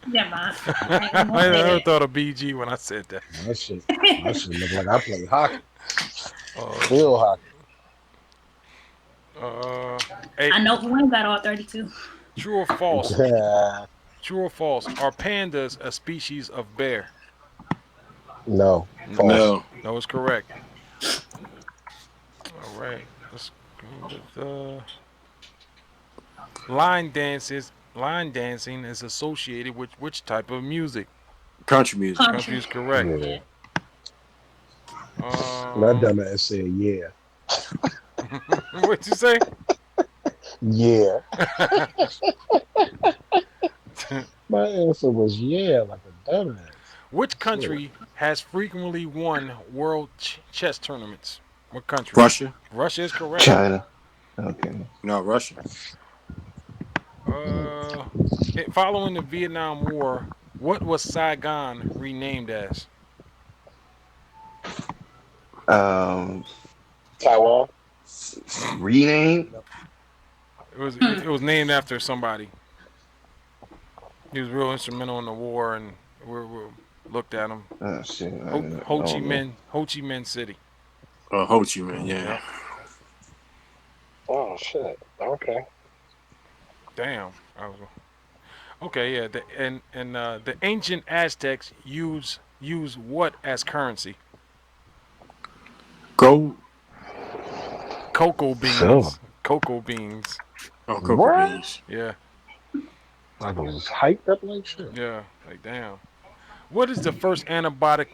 Never mind. I never thought of BG when I said that. That shit look like I play hockey. Real hockey. I know who ain't got all 32. True or false? True or false? Are pandas a species of bear? No. False. No, it's correct. All right. Let's go with line dancing is associated with which type of music? Country music. Country is correct. Yeah. That dumbass said yeah. What'd you say? Yeah. My answer was yeah, like a dumbass. Which country has frequently won world chess tournaments? What country? Russia. Russia is correct. China. Okay. No, Russia. Following the Vietnam War, what was Saigon renamed as? Taiwan. Rename? It was named after somebody. He was real instrumental in the war, and we looked at him. Oh shit! Ho Chi Minh City. Ho Chi Minh, yeah. Yep. Oh shit! Okay. Damn. Okay, yeah. The ancient Aztecs use what as currency? Gold. Cocoa beans. So. Cocoa beans. Oh, cocoa beans. Yeah. Like it was hyped up like shit. Yeah. Like damn. What is the first antibiotic?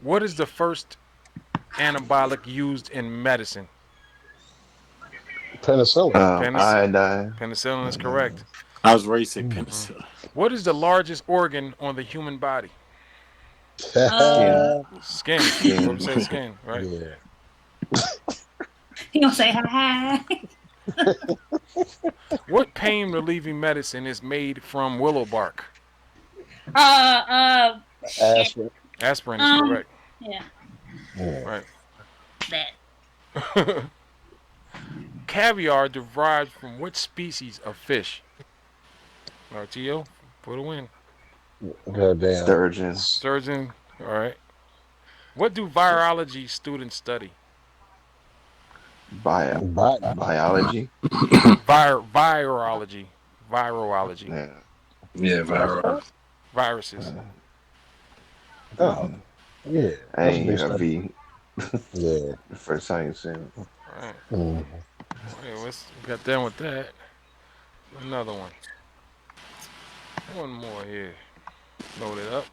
What is the first antibiotic used in medicine? Penicillin. Iodine. Penicillin is correct. I was ready to say penicillin. What is the largest organ on the human body? Skin. What we say skin, right? Yeah. He gonna say hi. What pain relieving medicine is made from willow bark? Aspirin. Aspirin is correct. Yeah. Right. That. Caviar derived from which species of fish? RTO, for the win. Goddamn. Sturgeon. Sturgeon. All right. What do virology students study? Biology. Virology. Virology. Yeah, Viruses. Oh. Yeah. I ain't hear a V. Yeah. The first time you said it. All right. Mm. Okay, we got done with that. Another one. One more here. Load it up.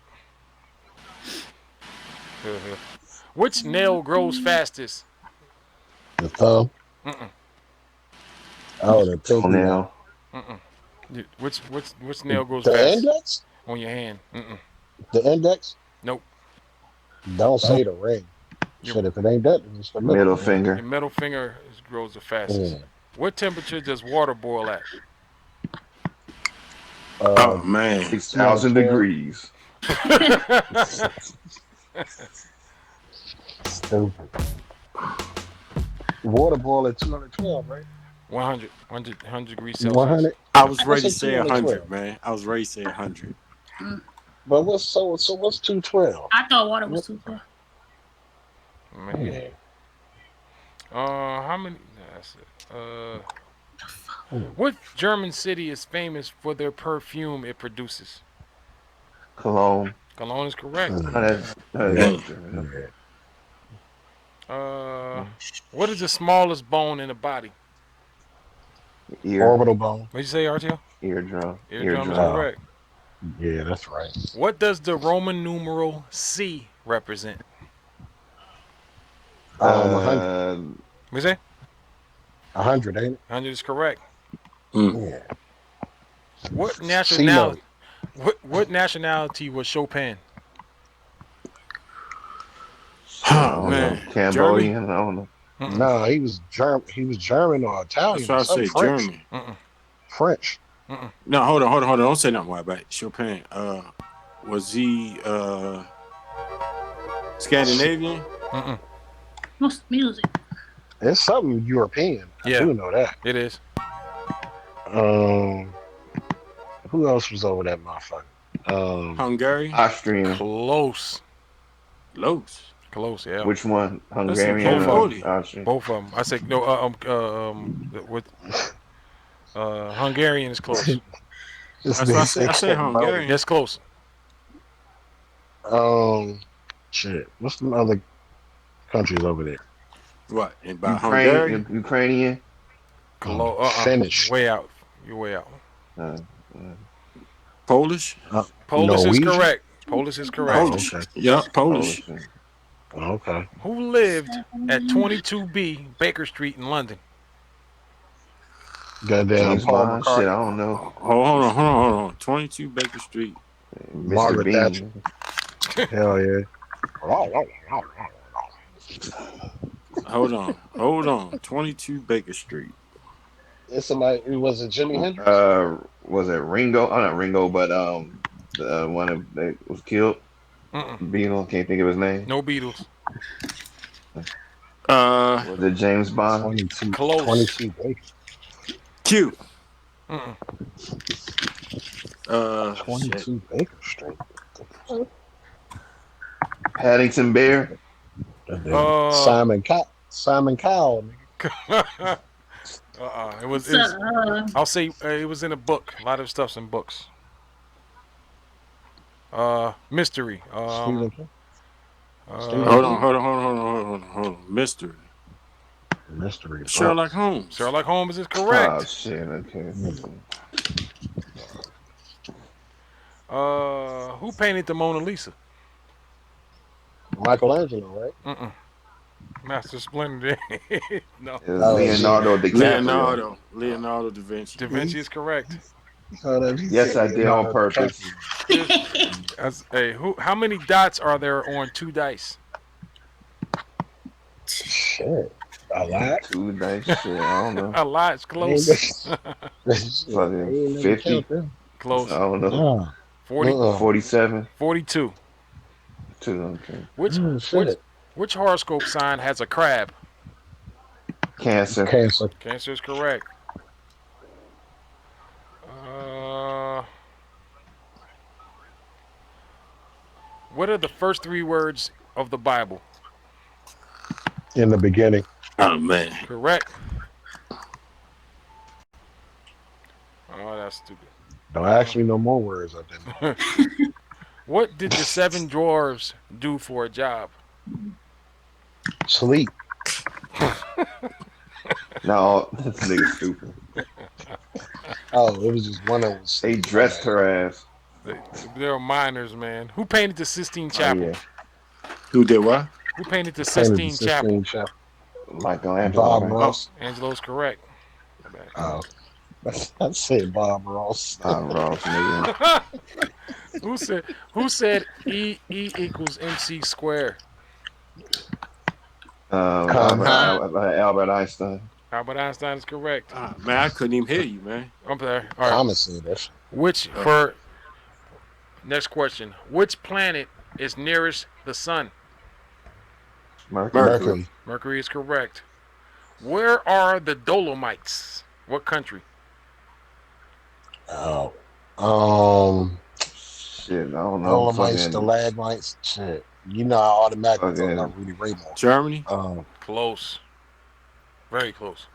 Which nail grows fastest? The thumb. Oh, the pinky nail. Which nail grows the fastest? Index? On your hand. The index? Nope. Don't say the ring. Shit, if it ain't that, it's the middle finger. Your middle finger grows the fastest. Yeah. What temperature does water boil at? Oh man, 6,000 degrees. Stupid. Water boil at 212, right? 100 degrees Celsius. 100. I was ready to said say 212. 100, man. I was ready to say 100. But what's 212? I thought water was too cold. Man. Yeah. How many? That's it. What German city is famous for their perfume it produces? Cologne. Cologne is correct. What is the smallest bone in the body? Ear. Orbital bone. What'd you say, RTO? Eardrum. Eardrum is correct. Yeah, that's right. What does the Roman numeral C represent? 100. What you say? 100, ain't it? 100 is correct. Yeah. What nationality? What nationality was Chopin? Oh man, Cambodian. I don't know. No, he was German or Italian. That's why I say French. German. French. No, hold on. Don't say nothing about Chopin. Was he Scandinavian? What's music? It's something European. Yeah. I do know that. It is. Who else was over that motherfucker? Hungary? Austrian. Close. Close, yeah. Which one? Hungarian or Austrian? Both of them. I say no. Hungarian is close. I say Hungarian. That's close. Shit. What's the other countries over there? What? About Hungary? Ukrainian? Finnish. Way out. You're way out. Polish? Polish is Norwegian? correct. Polish is correct. Polish. Yeah, Polish. Okay. Who lived at 22B Baker Street in London? Goddamn Paul Shit, I McCartney. don't know. Hold on. 22 Baker Street. Margaret Mr. Thatcher. Hell yeah. Hold on. 22 Baker Street. It's somebody. Was it Jimi Hendrix? Was it Ringo? Oh, not Ringo, but the one that was killed. Beatles. Can't think of his name. No Beatles. Was it James Bond? 22. Close. 22 Baker. Q. Mm-mm. 22 Baker Street. Paddington Bear. Simon Cowell. Simon Cowell. It was. I'll say it was in a book. A lot of stuff's in books. Mystery. Stephen King. Hold on. Mystery. Sherlock Holmes. Sherlock Holmes is correct. Oh shit. Okay. Who painted the Mona Lisa? Michelangelo, right? Master Splinter. No. Leonardo DiCaprio. Leonardo da Vinci. Da Vinci is correct. Yes, I did on purpose. Hey, how many dots are there on 2 dice? Shit. A lot. 2 dice. Shit, I don't know. A lot. It's close. Fucking 50. Close. I don't know. 40. 47. 42. 2. Okay. Which horoscope sign has a crab? Cancer. Cancer is correct. What are the first 3 words of the Bible? In the beginning. Oh man. Correct. Oh, that's stupid. Don't ask me no more words. I didn't. What did the 7 dwarves do for a job? Sleep. No, this nigga stupid. Oh, it was just one of them. They dressed her ass. They're miners, man. Who painted the Sistine Chapel? Yeah. Who did what? Who painted the Sistine Chapel? Michelangelo. Bob right? Ross. Angelo's correct. Oh. I said Bob Ross. Bob Ross, nigga. Who said E equals MC squared? Albert Einstein. Albert Einstein is correct. Man, I couldn't even hear you, man. I'm there. All right. Thomas said that. Next question. Which planet is nearest the sun? Mercury. Mercury is correct. Where are the Dolomites? What country? Shit, I don't know. Dolomites, stalagmites, shit. You know, I automatically thought about Rudy Raymond. Germany? Close. Very close.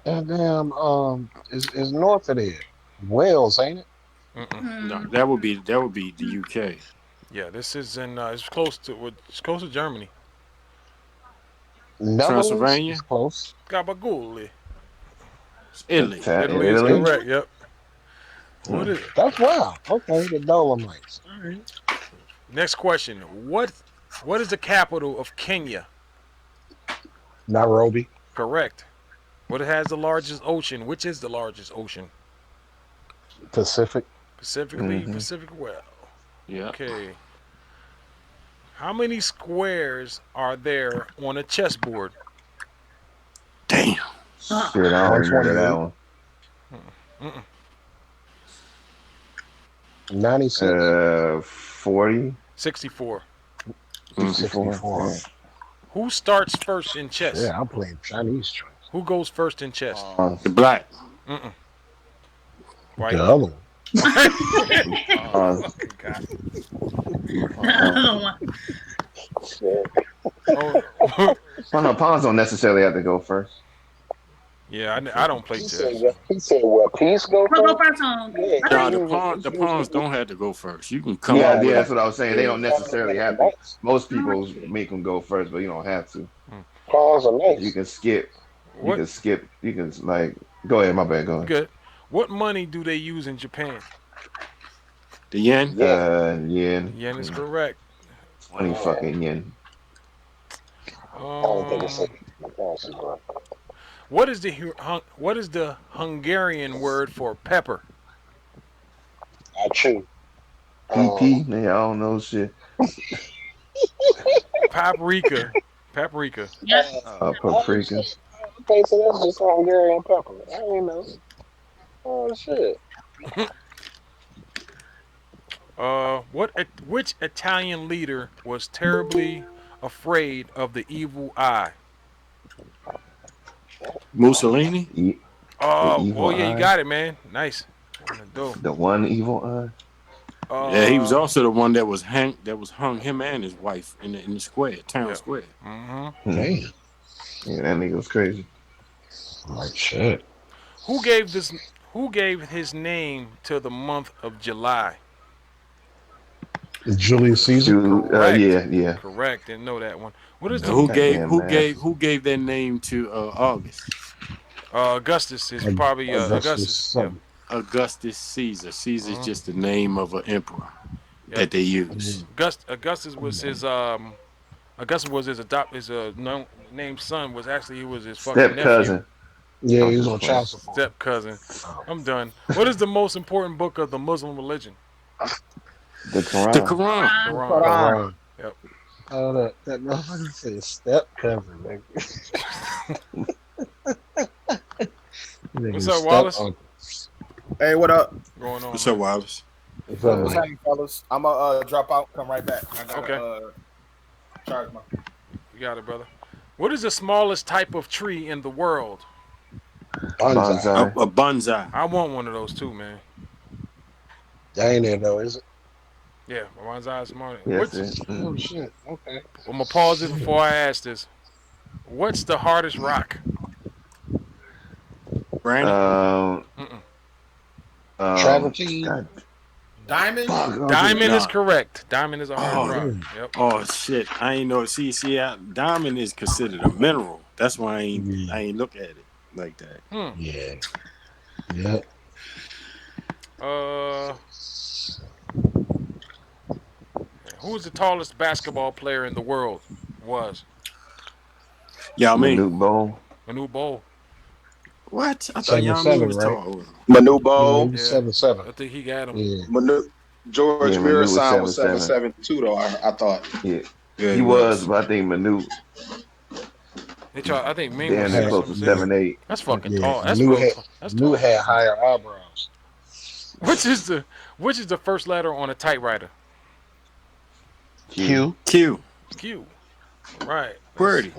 And damn, is north of there. Wales, ain't it? No, that would be the UK. Yeah, this is in. It's close to Germany. Transylvania? Is close. Gabagool. Italy. Italy is correct. Yep. What is? That's wild. Okay, the Dolomites. All right. Next question. What is the capital of Kenya? Nairobi. Correct. What has the largest ocean? Which is the largest ocean? Pacific. Pacific well. Yeah. Okay. How many squares are there on a chessboard? Damn. Shit, I don't remember that one. 96. 40. 64. 64. Who starts first in chess? Yeah, I'm playing Chinese choice. Who goes first in chess? The black. White. The other one. No, pawns don't necessarily have to go first. Yeah, I don't play chess. He said, "Well, peace go We'll go first." first on. No, the pawns don't have to go first. You can come. Yeah, that's what I was saying. They don't necessarily have to. Most people make them go first, but you don't have to. Pawns are nice. You can skip. What? You can like. Go ahead. My bad. Go ahead. Good. What money do they use in Japan? The yen. Yen. Yen is correct. 20 fucking yen. I don't think it's What is the Hungarian word for pepper? Achoo. PP? I don't know shit. Paprika. Yes. Paprika. Okay, so that's just Hungarian pepper. I didn't know. Oh shit. Which Italian leader was terribly afraid of the evil eye? Mussolini. Oh, evil yeah, you eye? got it, man. Nice. The one evil eye. Yeah, he was also the one that was hung him and his wife in the square, town square. Mm-hmm. Damn. Yeah, that nigga was crazy. Like shit. Who gave his name to the month of July? Julius Caesar. Correct. Yeah. Correct. Didn't know that one. What is Who gave their name to August? Augustus is probably Augustus. Yeah. Augustus Caesar. Caesar's just the name of an emperor that they use. Augustus was his named son was actually his fucking Step nephew. cousin. Yeah, he was on child support. Step cousin. I'm done. What is the most important book of the Muslim religion? The Quran. The Quran. Quran. Yep. Oh, that motherfucker said step cousin, nigga. What's up, Wallace? Hey, what up? Going on? What's up, Wallace? What's happening, fellas? I'm gonna drop out. Come right back. I gotta, charge my. You got it, brother. What is the smallest type of tree in the world? Bonsai. A bonsai. I want one of those too, man. That ain't it though, is it? Yeah, bonsai is smart. Yes, Oh shit. Okay. I'm gonna pause it before I ask this. What's the hardest rock? Brandon. Travertine. Diamond. Diamond is correct. Diamond is a hard rock. Yep. Oh shit! I ain't know. See, diamond is considered a mineral. That's why I ain't look at it like that. Yeah. Yeah. Who is the tallest basketball player in the world? Yeah, I mean Manute Bol. What? I thought Yao Ming was tall. Manute Bol. 7'7". I think he got him. Yeah. George Mirasan was 7'7" too, though. I thought. Yeah, he was, but I think Manute. I think Ming was close to 7'8". That's fucking tall. That's Manute had higher eyebrows. Which is the first letter on a typewriter? Q. Q. Right. Pretty.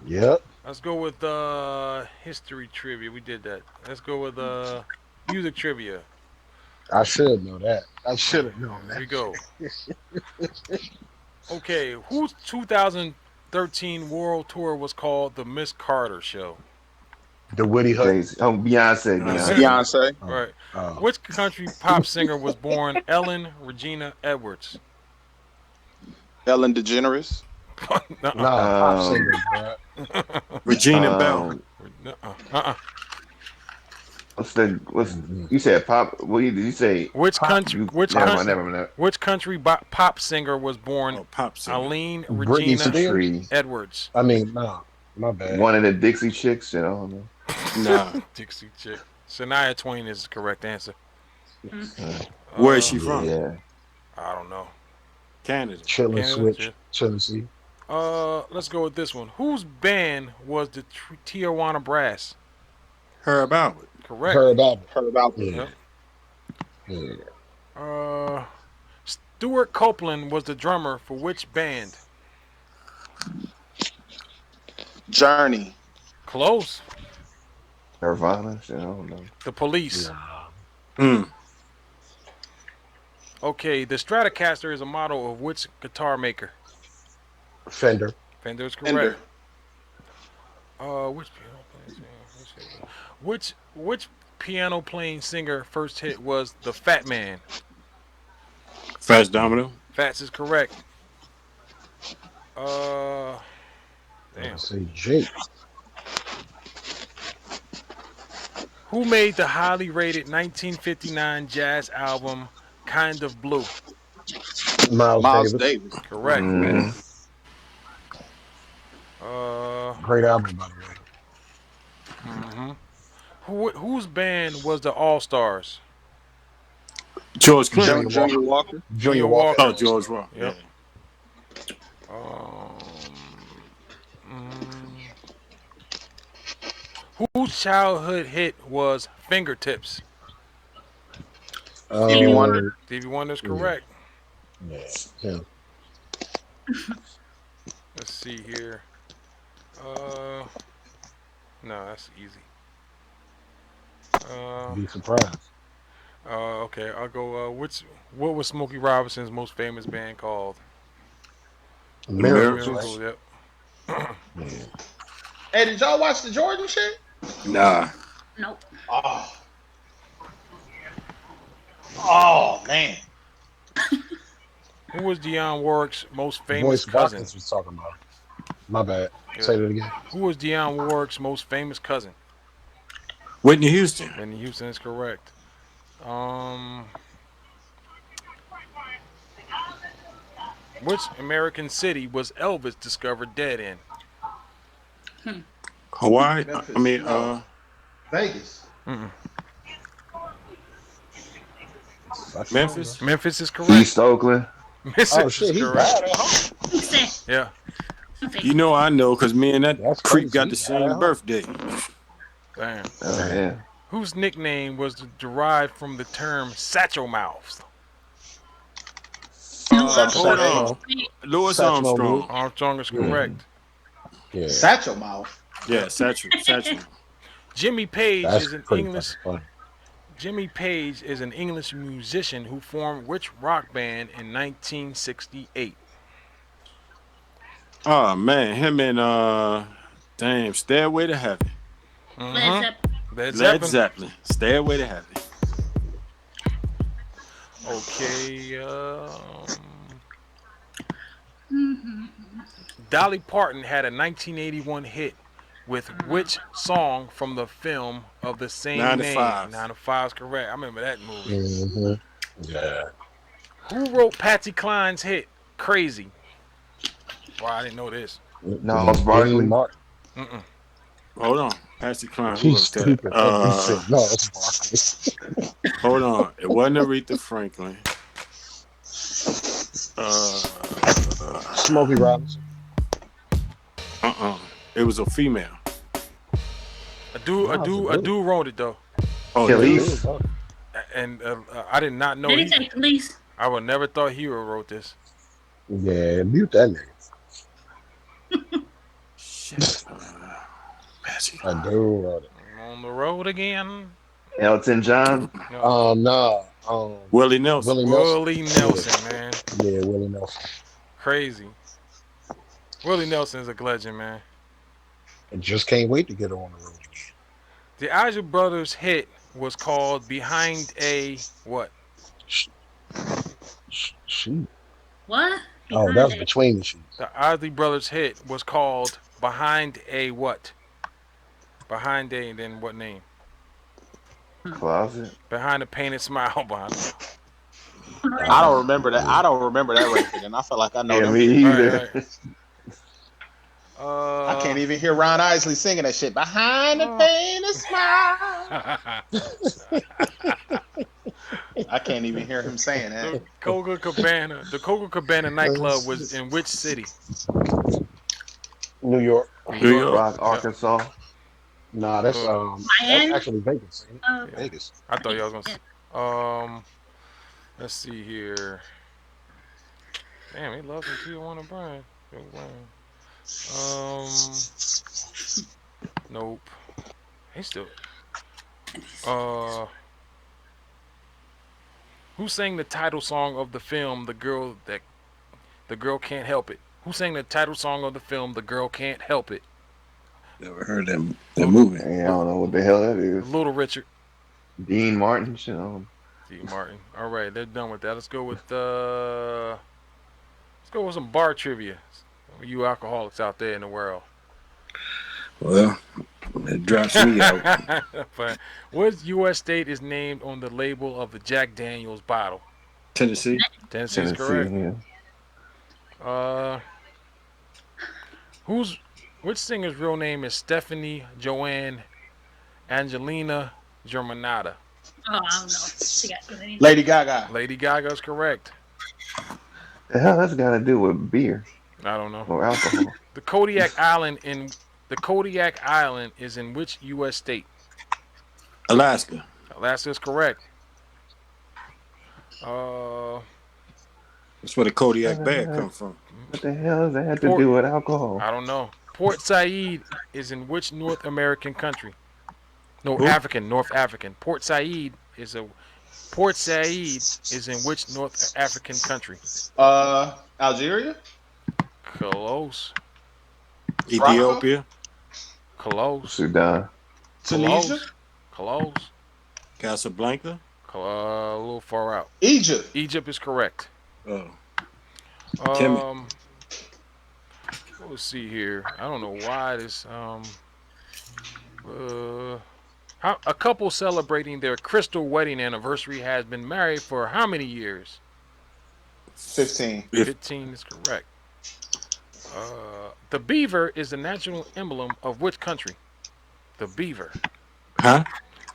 Yep. Let's go with history trivia. We did that. Let's go with music trivia. I should know that. I should have known that. Here we go. Okay, whose 2013 world tour was called the Miss Carter Show? The Woody Hutton. Beyonce. Right. Which country pop singer was born Ellen Regina Edwards? Ellen DeGeneres. Pop singer, bro. Regina Bell. What's you said pop? What did you say? Which country? Never. Which country pop singer was born? Eileen Regina Edwards. I mean, no, my bad. One of the Dixie Chicks, you know. No. Dixie Chick. Shania Twain is the correct answer. Where is she from? Yeah. I don't know. Canada. Chilling Switch. Chelsea. Let's go with this one. Whose band was the Tijuana Brass? Herb Alpert. Correct. Herb Alpert. Yep. Stuart Copeland was the drummer for which band? Journey. Close. Nirvana. I don't know. The Police. Okay, the Stratocaster is a model of which guitar maker? Fender. Fender is correct. Which piano playing singer first hit was the Fat Man? Fats Domino. Fats is correct. Damn. Say Jake. Who made the highly rated 1959 jazz album Kind of Blue? Miles Davis. Correct. Great album, by the way. Whose band was the All Stars? George Clinton. Junior Walker. Junior Walker. Oh, George Walker. Yep. Whose childhood hit was Fingertips? Stevie Wonder. Stevie Wonder's correct. Yeah. Let's see here. No, that's easy. Be surprised. Okay, I'll go. What was Smokey Robinson's most famous band called? Miracles. Yep. Hey, did y'all watch the Jordan shit? Nah. Nope. Oh man. Who was Dionne Warwick's most famous Voice cousin? Watkins was talking about. My bad. Yeah. Say that again. Who was Dionne Warwick's most famous cousin? Whitney Houston. Whitney Houston is correct. Which American city was Elvis discovered dead in? Hawaii. Memphis. I mean, No. Vegas. Memphis. Memphis is correct. East Oakland. Memphis Oh shit, is he correct. died at home. He said, Yeah. You know I know because me and that That's creep crazy. got the same birthday. Damn. Oh, yeah. Whose nickname was derived from the term satchel mouths? Hold on. Louis Satchel Armstrong. Mouth. Armstrong is correct. Yeah. Satchel mouth. Yeah, Satchel. Jimmy Page That's is an pretty English. fucking Jimmy Page is an English musician who formed which rock band in 1968? Oh man, him and damn, Stairway to Heaven. Led Zeppelin. Led Led Zeppelin. Zeppelin. Stairway to Heaven. Okay. Dolly Parton had a 1981 hit with which song from the film of the same 9 to name? 5. 9 to 5 is correct. I remember that movie. Mm-hmm. Yeah. Who wrote Patsy Cline's hit "Crazy"? Wow, I didn't know this. No, it's Barkley. Mm-mm. Hold on. Patsy Cline. Who He's wrote stupid. that? He said, no, it's Barkley. Hold on. It wasn't Aretha Franklin. Smokey Robinson. It was a female. A dude wrote it though. Oh, Khalees. And I did not know. Did he say police? I would never thought Hero wrote this. Yeah, mute that nigga. Shit. Patsy I do wrote it. On the road again. Elton John. No. Willie Nelson. Willie Nelson, man. Yeah, Willie Nelson. Crazy. Willie Nelson is a legend, man. I just can't wait to get her on the road again. The Isley Brothers hit was called "Behind a What?" Shoot. What? Oh, that was Between the Sheets. The Isley Brothers hit was called "Behind a What?" Behind a, and then what name? Closet. Behind a painted smile. Behind. I don't remember that. I don't remember that record, and I feel like I know Yeah, them. me either. I can't even hear Ron Isley singing that shit. Behind the painted smile. I can't even hear him saying that. The Coca Cabana nightclub was in which city? New York. New York. Rock, Arkansas. Nah, that's Miami? actually Vegas. Ain't it? Okay. Vegas. I thought y'all was gonna. Let's see here. Damn, he loves the Tijuana Brian. Nope. He's still. Who sang the title song of the film The Girl Can't Help It? Who sang the title song of the film The Girl Can't Help It? Never heard that movie. Hey, I don't know what the hell that is. Little Richard. Dean Martin. Shit. Dean Martin. All right, they're done with that. Let's go with some bar trivia. You alcoholics out there in the world. Well, it drops me out. But what U.S. state is named on the label of the Jack Daniels bottle? Tennessee. Tennessee is correct. Yeah. Which singer's real name is Stephanie Joanne Angelina Germanata? Oh, I don't know. She got too many. Lady Gaga. Lady Gaga is correct. The hell that's got to do with beer I don't know. or alcohol? The Kodiak Island is in which U.S. state? Alaska. Alaska is correct. That's where the Kodiak bag come from. What the hell does that have to do with alcohol? I don't know. Port Said is in which North American country? North African. Port Said is in which North African country? Algeria? Close. Ethiopia? Close. Sudan. Tunisia? Close. Casablanca? A little far out. Egypt. Egypt is correct. Oh. Let's see here. I don't know why this. A couple celebrating their crystal wedding anniversary has been married for how many years? 15. 15 is correct. The beaver is the national emblem of which country? The beaver. Huh?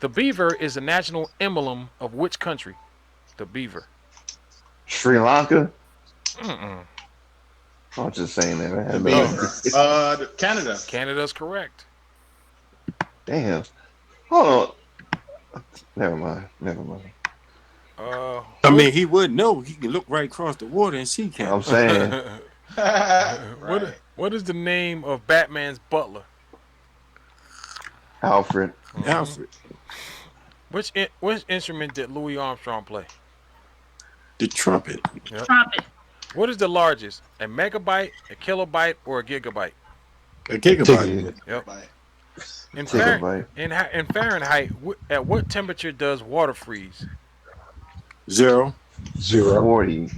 The beaver is the national emblem of which country? The beaver. Sri Lanka? Mm-mm. I'm just saying that. Canada. Canada's correct. Damn. Hold on. Never mind. I mean, he would know. He can look right across the water and see Canada. I'm saying. Right. What is the name of Batman's butler? Alfred. Alfred. Which instrument did Louis Armstrong play? The trumpet. Yep. Trumpet. What is the largest? A megabyte, a kilobyte, or a gigabyte? A gigabyte. Yep. In Fahrenheit, at what temperature does water freeze? 0. 40.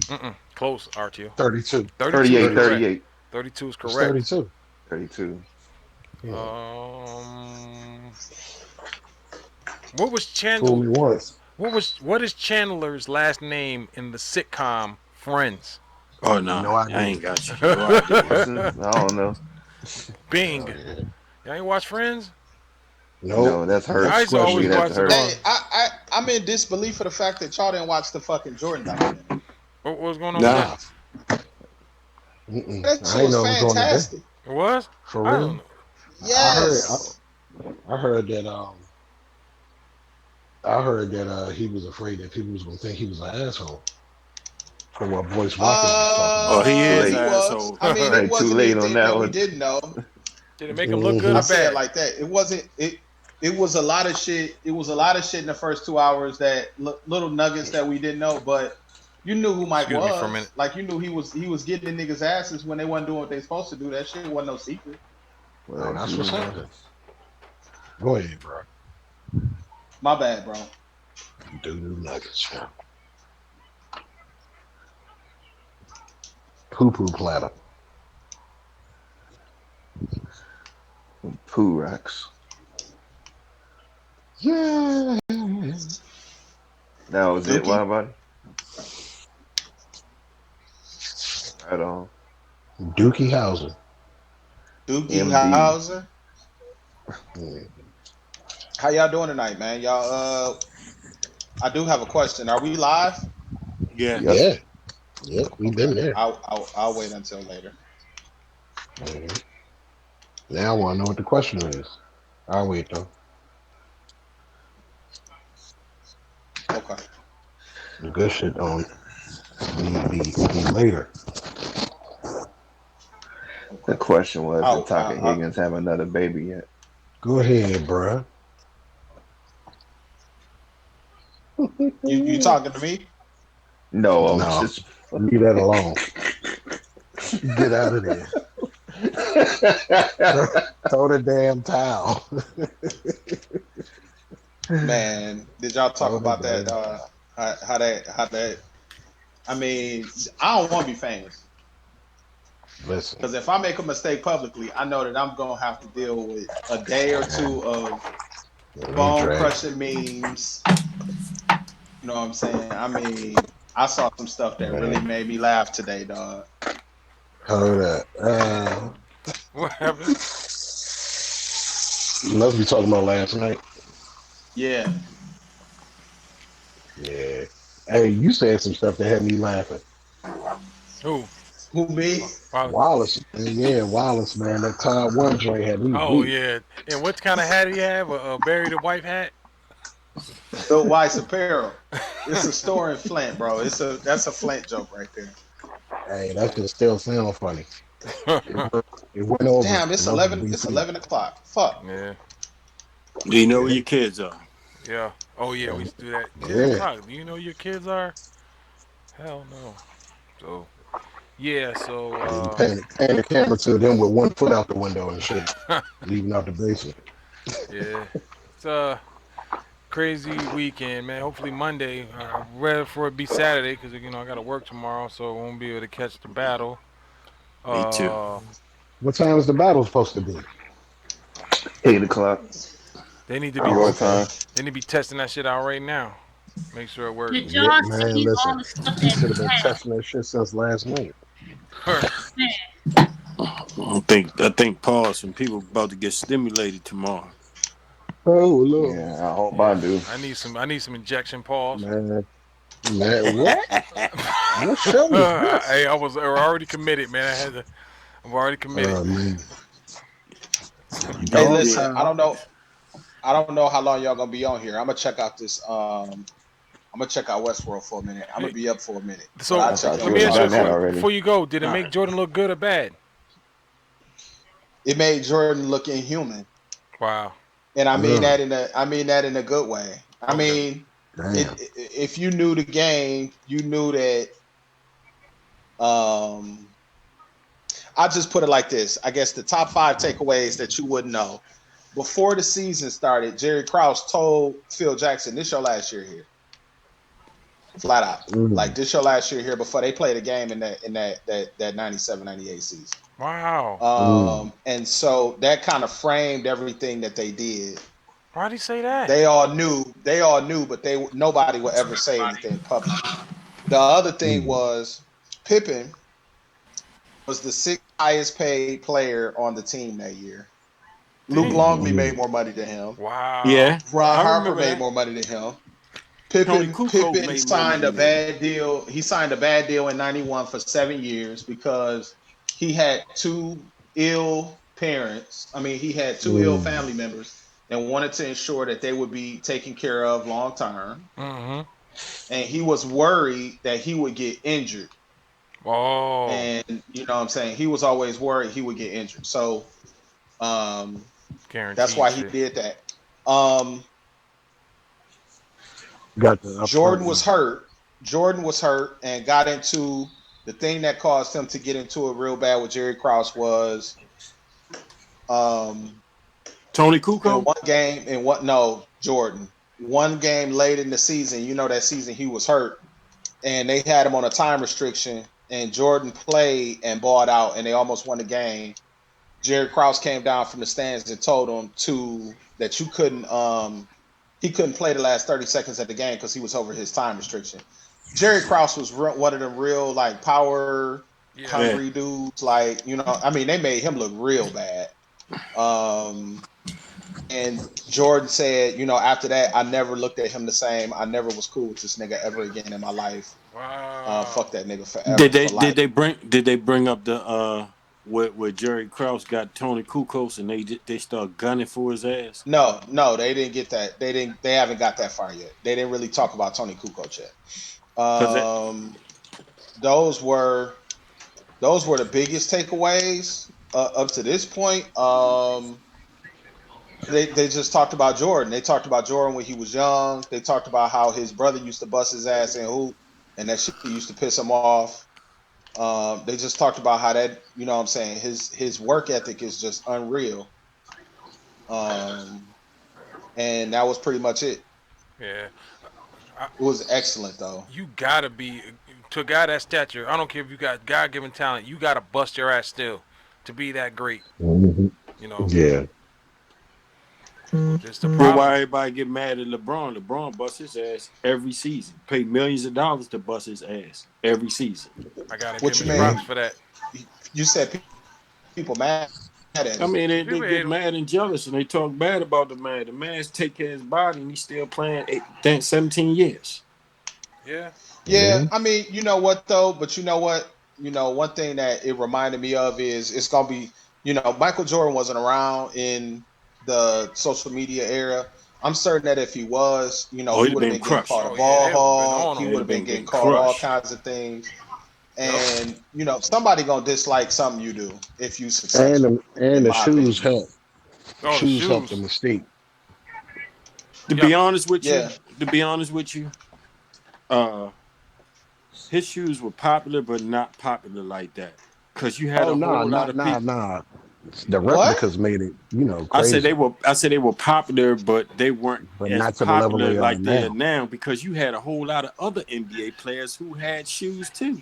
Close, RTO. 32. 38. 32 is correct. 32. 32. What was Fool me once. What is Chandler's last name in the sitcom Friends? Oh no, No idea. I ain't got you. No idea. I don't know. Bing. Y'all ain't watch Friends? No, that's her. I used to always watch it. Hey, I'm in disbelief for the fact that y'all didn't watch the fucking Jordan documentary. What was going on Nah. with That shit was fantastic. that? It was? For I real? don't know. Yes. I heard that he was afraid that people was gonna think he was an asshole. For what Boyce Watkins was talking about. He is he an was. asshole. I mean, it wasn't Too late on anything that that we one. didn't know. Did it make him look good I or say it bad? like that. It wasn't. It was a lot of shit. It was a lot of shit in the first 2 hours that little nuggets that we didn't know. But you knew who Mike Excuse me for a was. minute. Like you knew he was getting the niggas' asses when they wasn't doing what they supposed to do. That shit wasn't no secret. Well, that's what's happening. Go ahead, bro. My bad, bro. Doo-doo nuggets, yeah. Poo-poo platter. Poo racks. Yeah. That was it. Dookie. What about it? Right on. Dookie Howser. Dookie MD. Howser. Yeah. How y'all doing tonight, man? Y'all, I do have a question. Are we live? Yeah. Yeah. Yep, we've been there. I'll wait until later. Mhm. Now I want to know what the question is. I'll wait though. Okay. The good shit don't be later. The question was, Oh, did Taka Higgins have another baby yet? Go ahead, bruh. You talking to me? No, I'm No. just. Leave that alone. Get out of there. Throw the damn towel. Man, did y'all talk about that? How that? I mean, I don't want to be famous. Listen. Because if I make a mistake publicly, I know that I'm gonna have to deal with a day or two of bone crushing memes. You know what I'm saying? I mean, I saw some stuff that really made me laugh today, dog. Hold up. What happened? You must be talking about last night. Yeah. Yeah. Hey, you said some stuff that had me laughing. Who? Who, me? Wallace. Yeah, Wallace, man. That Todd One joint had me. Oh weak. yeah. And what kind of hat did he have? A Barry the White hat? Bill Weiss apparel. It's a store in Flint, bro. That's a Flint joke right there. Hey, that can still sound funny. It went over. Damn, it's 11. It's 11 o'clock. Fuck. Yeah. Do you know where your kids are? Yeah. Oh yeah, we used to do that. Yeah. Do you know who your kids are? Hell no. So yeah, so Paying the camera to them with one foot out the window and shit, leaving out the basement. yeah. It's a crazy weekend, man. Hopefully Monday. I'm ready for it to be Saturday because I got to work tomorrow, so I won't be able to catch the battle. Me too. What time is the battle supposed to be? 8 o'clock. They need to be Your time. They need to be testing that shit out right now. Make sure it works. Did y'all Man, see all listen, the stuff you should have that been had? testing that shit since last night. Man, I think pause and people about to get stimulated tomorrow. Oh Lord. Yeah, I hope I do. I need some injection pause. Man, what? What show is this? Hey, I was already committed, man. I'm already committed. Man. Hey, listen, I don't know how long y'all gonna be on here. I'm gonna check out this. I'm gonna check out Westworld for a minute. I'm gonna be up for a minute. So I'll check let me ask you a done that question. already. Before you go, did it make Jordan look good or bad? It made Jordan look inhuman, Wow. and I mean that in a good way. I mean, Damn. if you knew the game, you knew that. I'll just put it like this. I guess the top 5 takeaways that you wouldn't know. Before the season started, Jerry Krause told Phil Jackson, this your last year here. Flat out. Like, this your last year here before they played a game in that 97-98 season. Wow. And so that kind of framed everything that they did. Why'd he say that? They all knew, but nobody would ever say anything publicly. The other thing was Pippen was the 6th highest paid player on the team that year. Luke Longley made more money than him. Wow. Yeah. Ron I Harper remember made that. more money than him. Tony Kukoc Pippen made signed more a money bad deal. He signed a bad deal in '91 for 7 years because he had 2 ill parents. I mean, he had 2 ill family members and wanted to ensure that they would be taken care of long term. Mm-hmm. And he was worried that he would get injured. Oh. And you know what I'm saying? He was always worried he would get injured. So Guaranteed that's why he shit. did that. Jordan was hurt and got into the thing that caused him to get into it real bad with Jerry Krause was Tony Kukoc? Jordan. One game late in the season, that season he was hurt, and they had him on a time restriction, and Jordan played and balled out, and they almost won the game. Jerry Krause came down from the stands and told him that he couldn't play the last 30 seconds of the game because he was over his time restriction. Jerry Krause was one of them real like power hungry dudes. Like, they made him look real bad. And Jordan said, after that, I never looked at him the same. I never was cool with this nigga ever again in my life. Wow. Fuck that nigga forever. Did they bring up the where Jerry Krause got Tony Kukoc and they start gunning for his ass? No, they didn't get that. They haven't got that far yet. They didn't really talk about Tony Kukoc yet. Those were the biggest takeaways up to this point. They just talked about Jordan. They talked about Jordan when he was young. They talked about how his brother used to bust his ass in hoop, and that shit used to piss him off. They just talked about how that, his work ethic is just unreal. And that was pretty much it. Yeah. It was excellent, though. You gotta be, to a guy that stature, I don't care if you got God-given talent, you gotta bust your ass still to be that great. Mm-hmm. Yeah. Just the Well, problem. why everybody get mad at LeBron? LeBron busts his ass every season. Pay millions of dollars to bust his ass every season. I gotta What give you him mean? props for that. You said people mad at him. I mean, they get mad and jealous, and they talk bad about the man. The man's take care of his body, and he's still playing 17 years. Yeah. Yeah, I mean, you know what, though? But you know what? One thing that it reminded me of is it's going to be, Michael Jordan wasn't around in the social media era. I'm certain that if he was, he would have been getting called a ball hog. He would have been getting called all kinds of things. and somebody gonna dislike something you do if you successful. And the shoes help. Oh, the Shoes help shoes. the mystique. To be honest with you, his shoes were popular, but not popular like that. Because you had a whole lot of people. Nah. The replicas made it, crazy. I said they were popular, but they weren't not as to the level popular they are like they are now. now. Because you had a whole lot of other NBA players who had shoes too.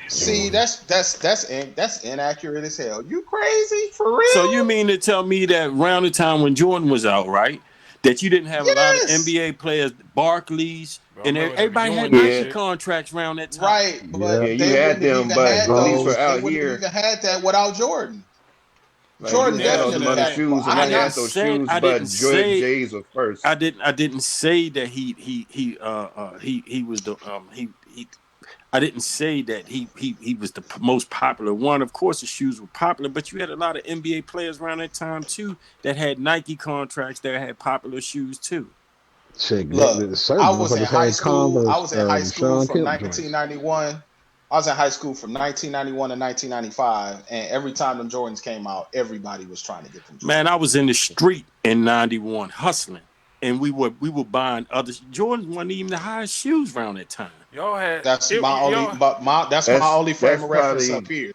See, that's inaccurate as hell. You crazy for real? So you mean to tell me that around the time when Jordan was out, right, that you didn't have a lot of NBA players, Barclays, and everybody had Nike contracts around that time, right? But you had them, but these were out they here. Even had that without Jordan. Like, Jordan definitely had had shoes, and I had those shoes, but Jordan J's were first. I didn't say that he was the I didn't say that he was the most popular one. Of course, the shoes were popular, but you had a lot of NBA players around that time too that had Nike contracts that had popular shoes too. Look, I was in high school. I was in high school from 1991. I was in high school from 1991 to 1995, and every time them Jordans came out, everybody was trying to get them. Man, I was in the street in '91 hustling, and we were buying other Jordans. Wasn't even the highest shoes around that time. Y'all had that's my only frame of reference up here.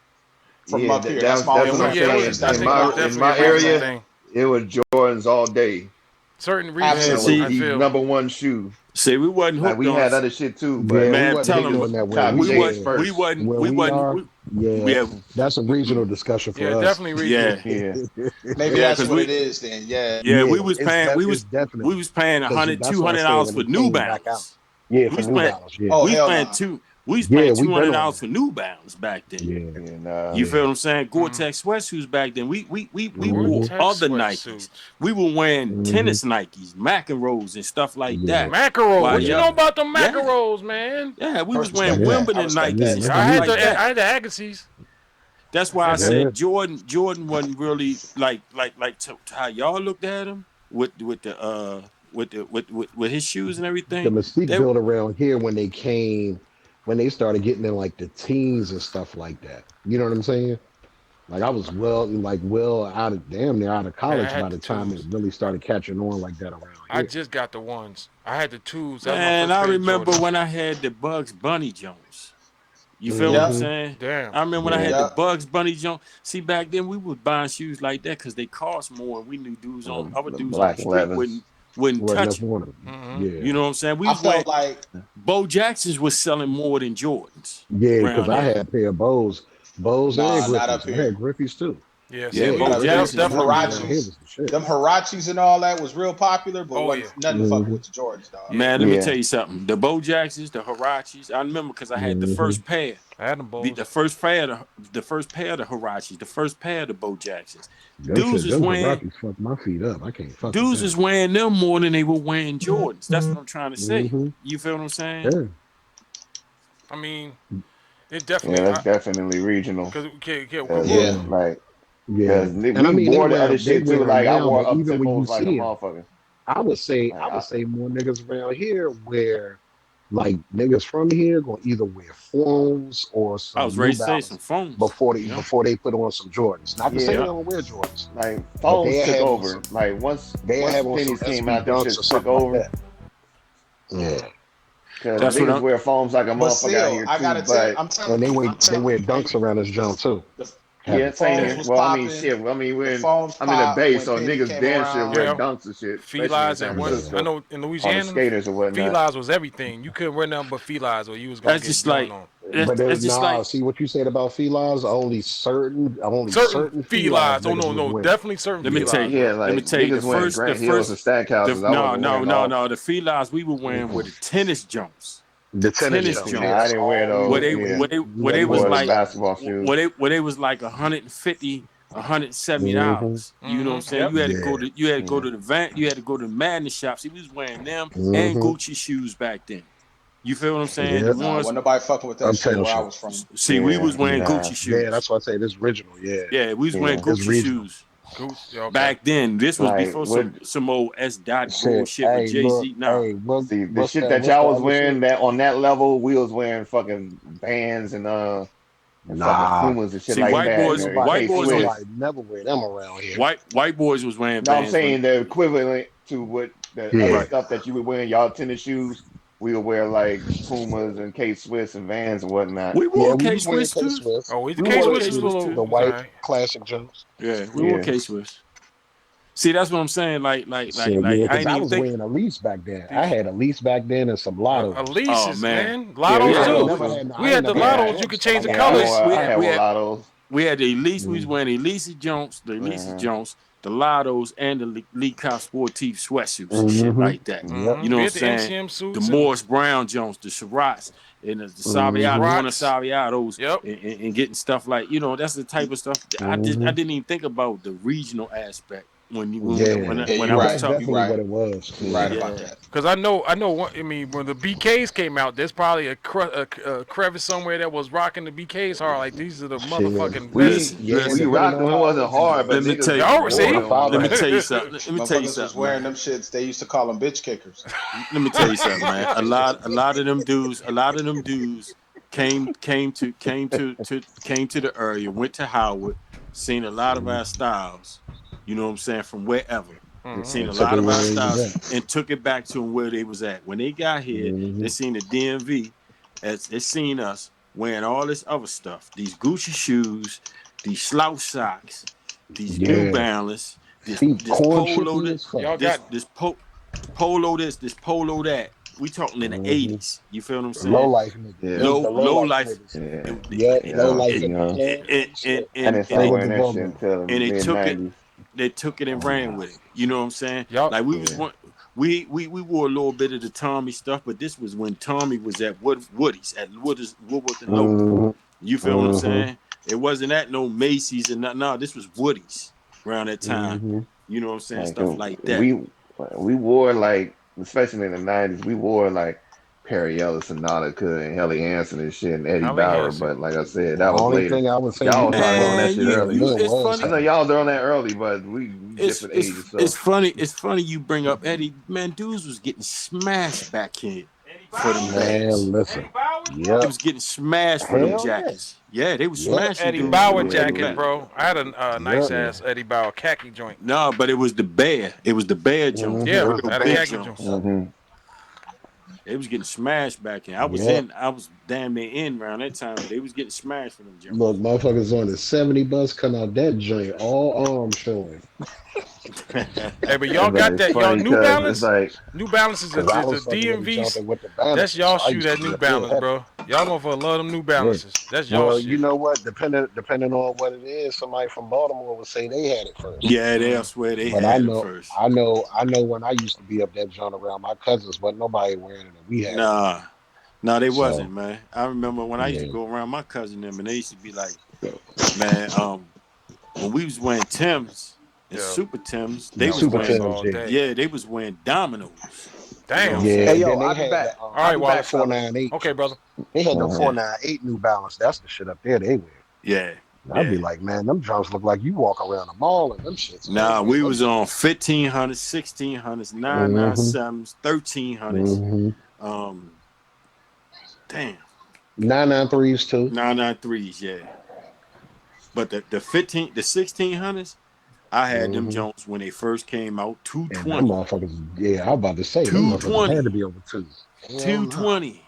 From up here, that's my only reference. In my area, it was Jordans all day. Certain reasons, I feel number one shoe. See, we wasn't hooked. Like, we had other shit too, but man, tell them we wasn't. That's a regional discussion for us. Yeah, definitely regional. Maybe that's what it is then. Yeah, we was paying. We was paying $100, $200 for New Balance. Yeah, for New Balance. We was paying $200 for New Balance back then. You feel what I'm saying? Gore-Tex sweatsuits back then. We wore other Nikes. We were wearing tennis Nikes, macaros and stuff like that. Macaros. What you know about the macaros, man? Yeah, we was wearing Wimbledon Nikes. I had the Agassiz. That's why I said Jordan wasn't really like to how y'all looked at him with his shoes and everything. The mystique built around here when they started getting in like the teens and stuff like that. You know what I'm saying? Like I was out of damn near out of college by the time it really started catching on like that around here. I just got the ones. I had the twos. And I remember when I had the Bugs Bunny Jones. You feel what I'm saying? Damn. I remember when I had the Bugs Bunny Jones. See, back then we was buying shoes like that because they cost more. And we knew dudes on other dudes on the street wouldn't touch them. You know what I'm saying? I felt like Bo Jackson's was selling more than Jordans. Yeah, because I had a pair of Bows and Griffies. Not up here. I had Griffies too. Yeah, them Hirachis and all that was real popular, but wasn't nothing to fuck with the Jordans, dog. Man, let me tell you something. The Bo Jacksons, the Hirachis, I remember because I had the first pair. I had them both. The first pair of the Hirachis, the first pair of the Bo Jacksons. Dudes is wearing fuck my feet up. I can't fuck. Dudes is wearing them more than they were wearing Jordans. That's what I'm trying to say. You feel what I'm saying? Yeah. I mean, it definitely. Yeah, that's definitely regional. Yeah, and we wore the other shit too. Like I wore up tempos like a motherfucker. I would say more niggas around here wear like niggas from here gonna either wear foams or some. I was ready to say some foams before they put on some Jordans. Not to say they don't wear Jordans. Like foams took over. Like once pennies came out, that shit took over. Yeah. Because niggas wear foams like a motherfucker out here too. I gotta tell you, I'm telling you, they wear dunks around this jump too. Yeah, same here. Well, I mean, shit. I mean, I'm in the Bay, so niggas damn shit wear dunks and shit. Felines and what? I know in Louisiana, skaters or whatnot. Felines was everything. You couldn't wear nothing but felines, or you was gonna get just like. But see what you said about felines. Only certain felines. Oh no, definitely certain. Let me tell you. Yeah, like let me tell you. The first and Stackhouses. No. The felines we were wearing were the tennis jumps. The tennis jumps. I didn't wear those. Where they was like basketball shoes. Where they was like $150, $170. You know what I'm saying? You had to go to the van. You had to go to the Madness shop. See, we was wearing them and Gucci shoes back then. You feel what I'm saying? Yeah. Wasn't nobody fucking with that shit where I was from. See, we was wearing Gucci shoes. Yeah, that's why I say this original. Yeah. Yeah, we was wearing Gucci shoes. Okay. Back then, this was Like, before what- some old S. Dot Shit, bullshit hey, with Jay Z. look, Nah, hey, what, See, the what's shit that? that What's y'all that was other wearing shit? that on that level, we was wearing fucking Vans and fucking Nah, Pumas and shit see, like white that. boys, And white boys K-Swiss. was never wear them around here. white boys was wearing No, I'm Vans saying when the equivalent to what the Yeah. other Right. stuff that you would wear in y'all tennis shoes. We would wear like Pumas and K-Swiss and Vans and whatnot. we wore Yeah, we K was wearing Swiss too. K-Swiss. Oh, the We K wore Swiss is a K-Swiss little too. The white alright. classic jumps. Yeah, we wore Yeah. K Swiss. See, that's what I'm saying. Like Shit, I yeah, ain't because I even was think. wearing Elise back then. I had Elise back then and some Lottos. Elises, Oh, man. man. Yeah, Lottos we I had ain't too. never those. had. We I had ain't the never had Lottos. them, You could so change the I Yeah, colors. I We had had- one Lottos. We had the Elise. We was wearing Elise Jones, the Elise Mhm. Jones, the Lottos, and the Lee Cop Sportif sweatsuits and shit like that. Yep. You know We what I'm had the saying? MCM The suits. Morris Brown Jones, the Syrahs, and the Saviados, Syrahs. one of Saviados, Yep. and getting stuff like, that's the type of stuff. I didn't even think about the regional aspect when Yeah, when Yeah, I you're was but right. that's talking. You're definitely right. what it was. You're right Yeah. about that. Because I know. I mean, when the BKs came out, there's probably a crevice somewhere that was rocking the BKs hard. Like these are the Shit. motherfucking We best. Yeah, we depending rocked on them. It how wasn't old you hard, but Let me niggas tell you. Y'all wore see? them. My Let me father tell you something. Let me tell you Motherfuckers was something, wearing man. them shits. They used to call them bitch kickers. Let me tell you something, man. A lot of them dudes came to the area, went to Howard, seen a lot of our styles. You know what I'm saying? From wherever. Seen a took lot it of where our he was styles and took it back to where they was at. When they got here, they seen the DMV, as they seen us wearing all this other stuff. These Gucci shoes, these slouch socks, these New Yeah. Balance, this Feet corn polo, chippy as fuck. Y'all got this polo this polo that. We talking in the 80s. You feel what I'm saying? Low life niggas. Yeah. Them the Low life. Yeah. Yeah, Yeah. low life You in the know, pants. I and didn't Say start what wearing the that bum shit on. until the they mid took it. '90s. They took it and ran with it. You know what I'm saying? y'all. Like we was Yeah. one. We wore a little bit of the Tommy stuff, but this was when Tommy was at Woody's at Woodworth and Logan. You feel what I'm saying? It wasn't at no Macy's and no. This was Woody's around that time. You know what I'm saying? Like Stuff like that. we wore like, especially in the '90s, we wore like Perry Ellis and Nautica and Helly Hansen and shit and Eddie Helly Bauer. Hansen. But like I said, The that was only later. thing I would say Y'all was we probably on that Man, shit early. it's was funny. I know y'all was on that early, but we different ages. So It's funny. It's funny you bring up Eddie. Man, dudes was getting smashed back here for them bags. Man, listen. It Yep. was getting smashed for them Hell yeah. jackets. Yeah, they was Yep. smashing Eddie dudes. Bauer with jacket, them bro. I had a nice ass Eddie Bauer khaki joint. No, but it was the bear. It was the bear Jones. Yeah, Real I had a big khaki Jones. joint. They was getting smashed back in. I was damn near in around that time, but they was getting smashed for them Jones. Look, motherfuckers on the 70 bus come out that joint, all arms showing. Hey, but y'all got that. Y'all New Balance? Like, New Balance is a Cause I was fucking with DMV. jumping with the Balances, That's y'all so I shoe, used to that be New up there Balance, heavy. bro. Y'all motherfuckers love them New Balances. That's y'all Well, shit. you know what? Depending on what it is, somebody from Baltimore would say they had it first. Yeah, they'll swear they But had it first. I know when I used to be up that joint around my cousins, but nobody wearing it, and we had it. No, they So, wasn't, man. I remember when I used to go around my cousin them, and they used to be like, man, when we was wearing Timbs and Super Timbs, they was Super wearing Timbs, all day. yeah, they was wearing Dominoes. Damn. Yeah, Hey, yo, then they I'll be had back. the, All right, I'll be Wallace. back, fellas. 498. Okay, brother. They had the 498 New Balance. That's the shit up there they wear. Yeah. I'd be like, man, them drums look like you walk around the mall and them shits. Nah, we was on 1500s, 1600s, 997s, 1300s. Damn. 993s too. 993s, yeah. But the 1600s, I had them Jones when they first came out, And them 220. motherfuckers, yeah, I was about to say, them motherfuckers 220. had to be over 2. 220.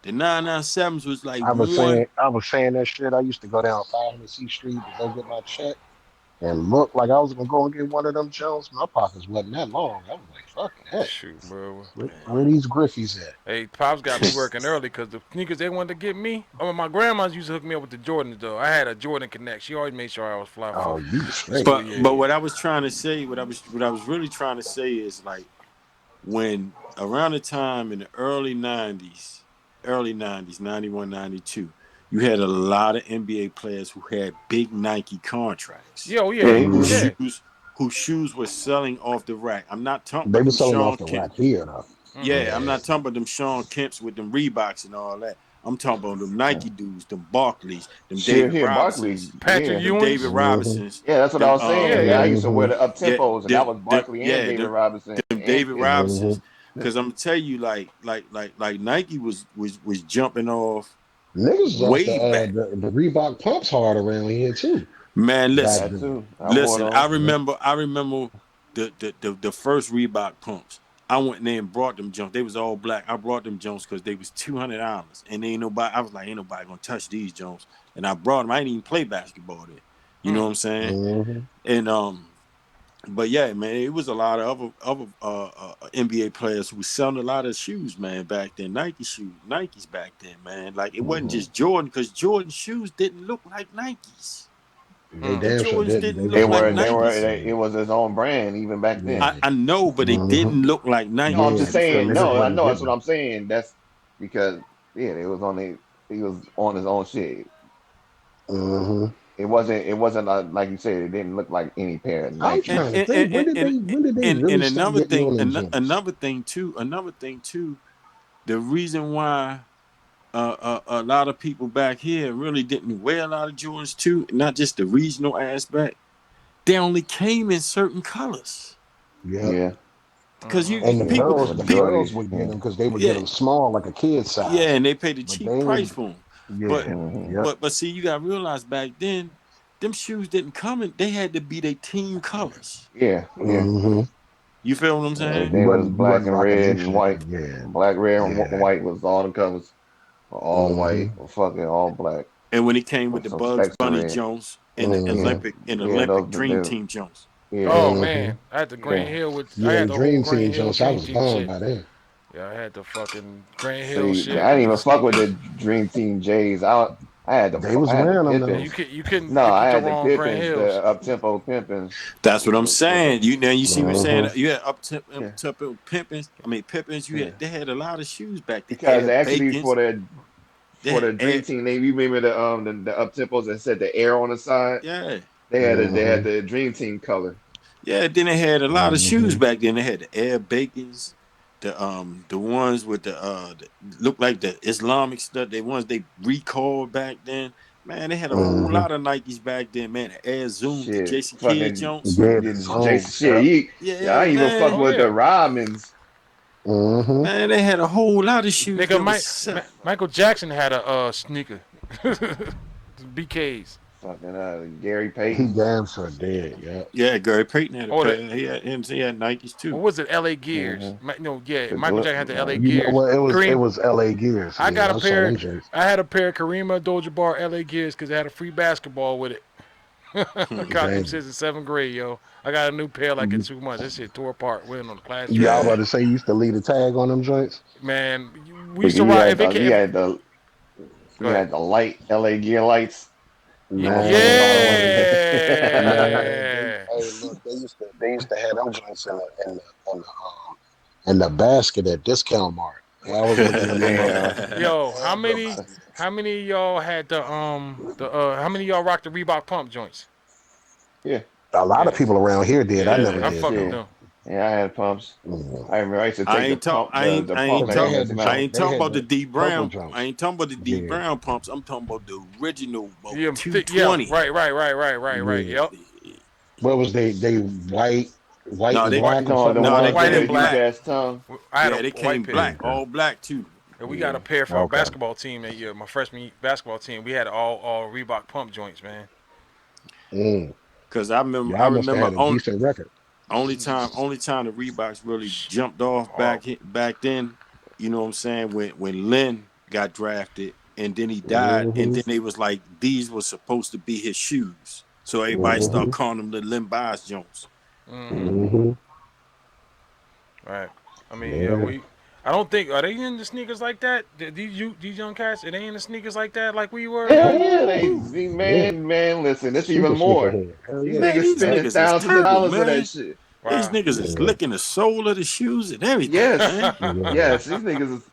The 997s was like I was one. saying that shit. I used to go down 500 C Street to go get my check and look like I was gonna go and get one of them Jones. My pockets wasn't that long. I was like, fuck that. Shoot, bro. Where these Griffies at? Hey, Pops got me working early because the sneakers they wanted to get me. I mean, my grandma's used to hook me up with the Jordans, though. I had a Jordan Connect. She always made sure I was fly. Oh, you straight. But what I was trying to say, what I was really trying to say is like when around the time in the early 90s, 91, 92, you had a lot of NBA players who had big Nike contracts. Whose shoes were selling off the rack. I'm not talking about selling Sean off the Kemp. rack here, though. Yeah, I'm not talking about them Sean Kemps with them Reeboks and all that. I'm talking about them Nike dudes, them Barkleys, them Shit, David here, Robinsons, Barkley. Patrick Yeah. them David Ewings. Robinsons. Yeah, that's what I was saying. Yeah, I used to wear the up Yeah, tempos, and that was Barkley and David Robinson them and David Fizdale. Robinsons. Because I'm gonna tell you, like Nike was jumping off Niggas way back. the Reebok pumps hard around here too. Man, listen, Back then. listen. I remember the first Reebok pumps. I went in there and brought them Jones. They was all black. I brought them Jones because they was $200, and ain't nobody. I was like, ain't nobody gonna touch these Jones. And I brought them. I didn't even play basketball then. You know what I'm saying? And but yeah, man, it was a lot of other NBA players who was selling a lot of shoes, man, back then. Nikes back then, man. Like it wasn't just Jordan, because Jordan shoes didn't look like Nikes. They damn sure didn't. They were. It was his own brand even back then. I know, but they didn't look like Nike. No, I'm just saying. No, I know that's what I'm saying. That's because he was on his own shit. It wasn't like you said. It didn't look like any pair of Nike. And another thing too. The reason why a lot of people back here really didn't wear a lot of Jordans too, not just the regional aspect. They only came in certain colors. Yeah. Because the girls would get them because they would get them small, like a kid's size. Yeah, and they paid a cheap price for them. But see, you got to realize back then, them shoes didn't come in. They had to be their team colors. Yeah. You feel what I'm saying? They was black and red and white. Yeah, black, red, and white was all the colors. All white, or fucking all black. And when he came with the Bugs Bunny Jones and the Olympic Dream Team Jones. Yeah. Oh man, I had the Green Hill with. I had the Dream whole Team Jones. I was gone by then. Yeah, I had the fucking Green Hill shit. I didn't even fuck with the Dream Team J's. I had the. They was wearing them. You couldn't. No, I had the Pippins, the up tempo Pippins. That's what I'm saying. You see what I'm saying? You had up tempo Pippins. I mean Pippins. They had a lot of shoes back then. Because actually for the Dream Team, you remember the up tempos that said the air on the side? Yeah. They had the Dream Team color. Yeah, then they had a lot of shoes back then. They had the Air Bacons, the ones with the look like the Islamic stuff. The ones they recalled back then. Man, they had a whole lot of Nikes back then, man. The Air Zoom, the Jason Kidd Jones. I even fuck with the Robins. Man, they had a whole lot of shoes. Michael Jackson had a sneaker. BKs. Fucking Gary Payton. He damn sure did. Yeah. Yeah, Gary Payton had a pair. He had Nikes too. What was it? LA Gears. Michael Jackson had the LA Gears. Well, it was LA Gears. I got a pair. I had a pair of Kareem Abdul-Jabbar LA Gears because I had a free basketball with it. I got them since the 7th grade, yo. I got a new pair like in 2 months. That shit tore apart. Went on the class. Yeah, I was about to say you used to leave a tag on them joints. Man, we used to ride. You had the light LA Gear lights. Yeah. Hey, look, they used to have them joints in the basket at Discount Mart. I was looking at them. Yo, how many of y'all had how many of y'all rocked the Reebok pump joints? Yeah. A lot of people around here did. I never did. I fucking know. Yeah, I had pumps. I remember I used to take I ain't talking about the D Brown. I ain't talking about the D Brown pumps. I'm talking about the original 220. Right. Yep. What was they white no, and they, black? White and black. They came black, all black too. And we got a pair for our basketball team that year. My freshman basketball team, we had all Reebok pump joints, man. Because I remember a decent record. Only time the Reeboks really jumped off back then, you know what I'm saying, when Lynn got drafted and then he died, and then they was like, these were supposed to be his shoes. So everybody started calling them the Lynn Bias Jones. Right. I mean, I don't think, are they in the sneakers like that? These young cats, are they in the sneakers like that like we were? Man, listen, it's even more. These niggas spending thousands of dollars on that shit. Wow. These niggas is licking the sole of the shoes and everything. Yes, yes, these niggas is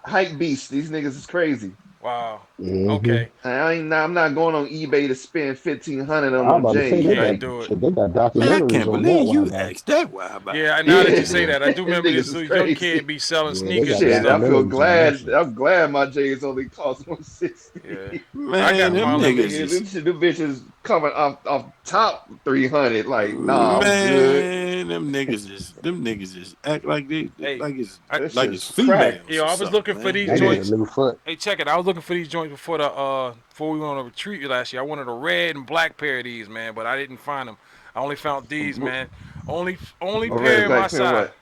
hype beasts. These niggas is crazy. Wow. Mhm. Okay. I'm not going on eBay to spend $1,500 on I'm no about to say J's. they Can't got do it. shit, they got Man, I documentaries can't on that. believe you Why asked that. Why about? Yeah, now that you Yeah, say that, I do remember niggas this is young crazy. kid be selling Yeah, they sneakers got and Shit, stuff. I feel documentaries on that shit. I'm glad my J's only cost $160. Yeah. I Man, got them my Them little. niggas is bitches coming off top 300. Like, nah, I'm good. man, them niggas is act like they Hey, I, This like it's shit's crack. females yo, or I was something, looking for man. these They need a joints. new foot. Hey, check it. I was looking for these joints before we went on a retreat last year. I wanted a red and black pair of these, man, but I didn't find them. I only found these, man. Only A red pair in my black pair size. what?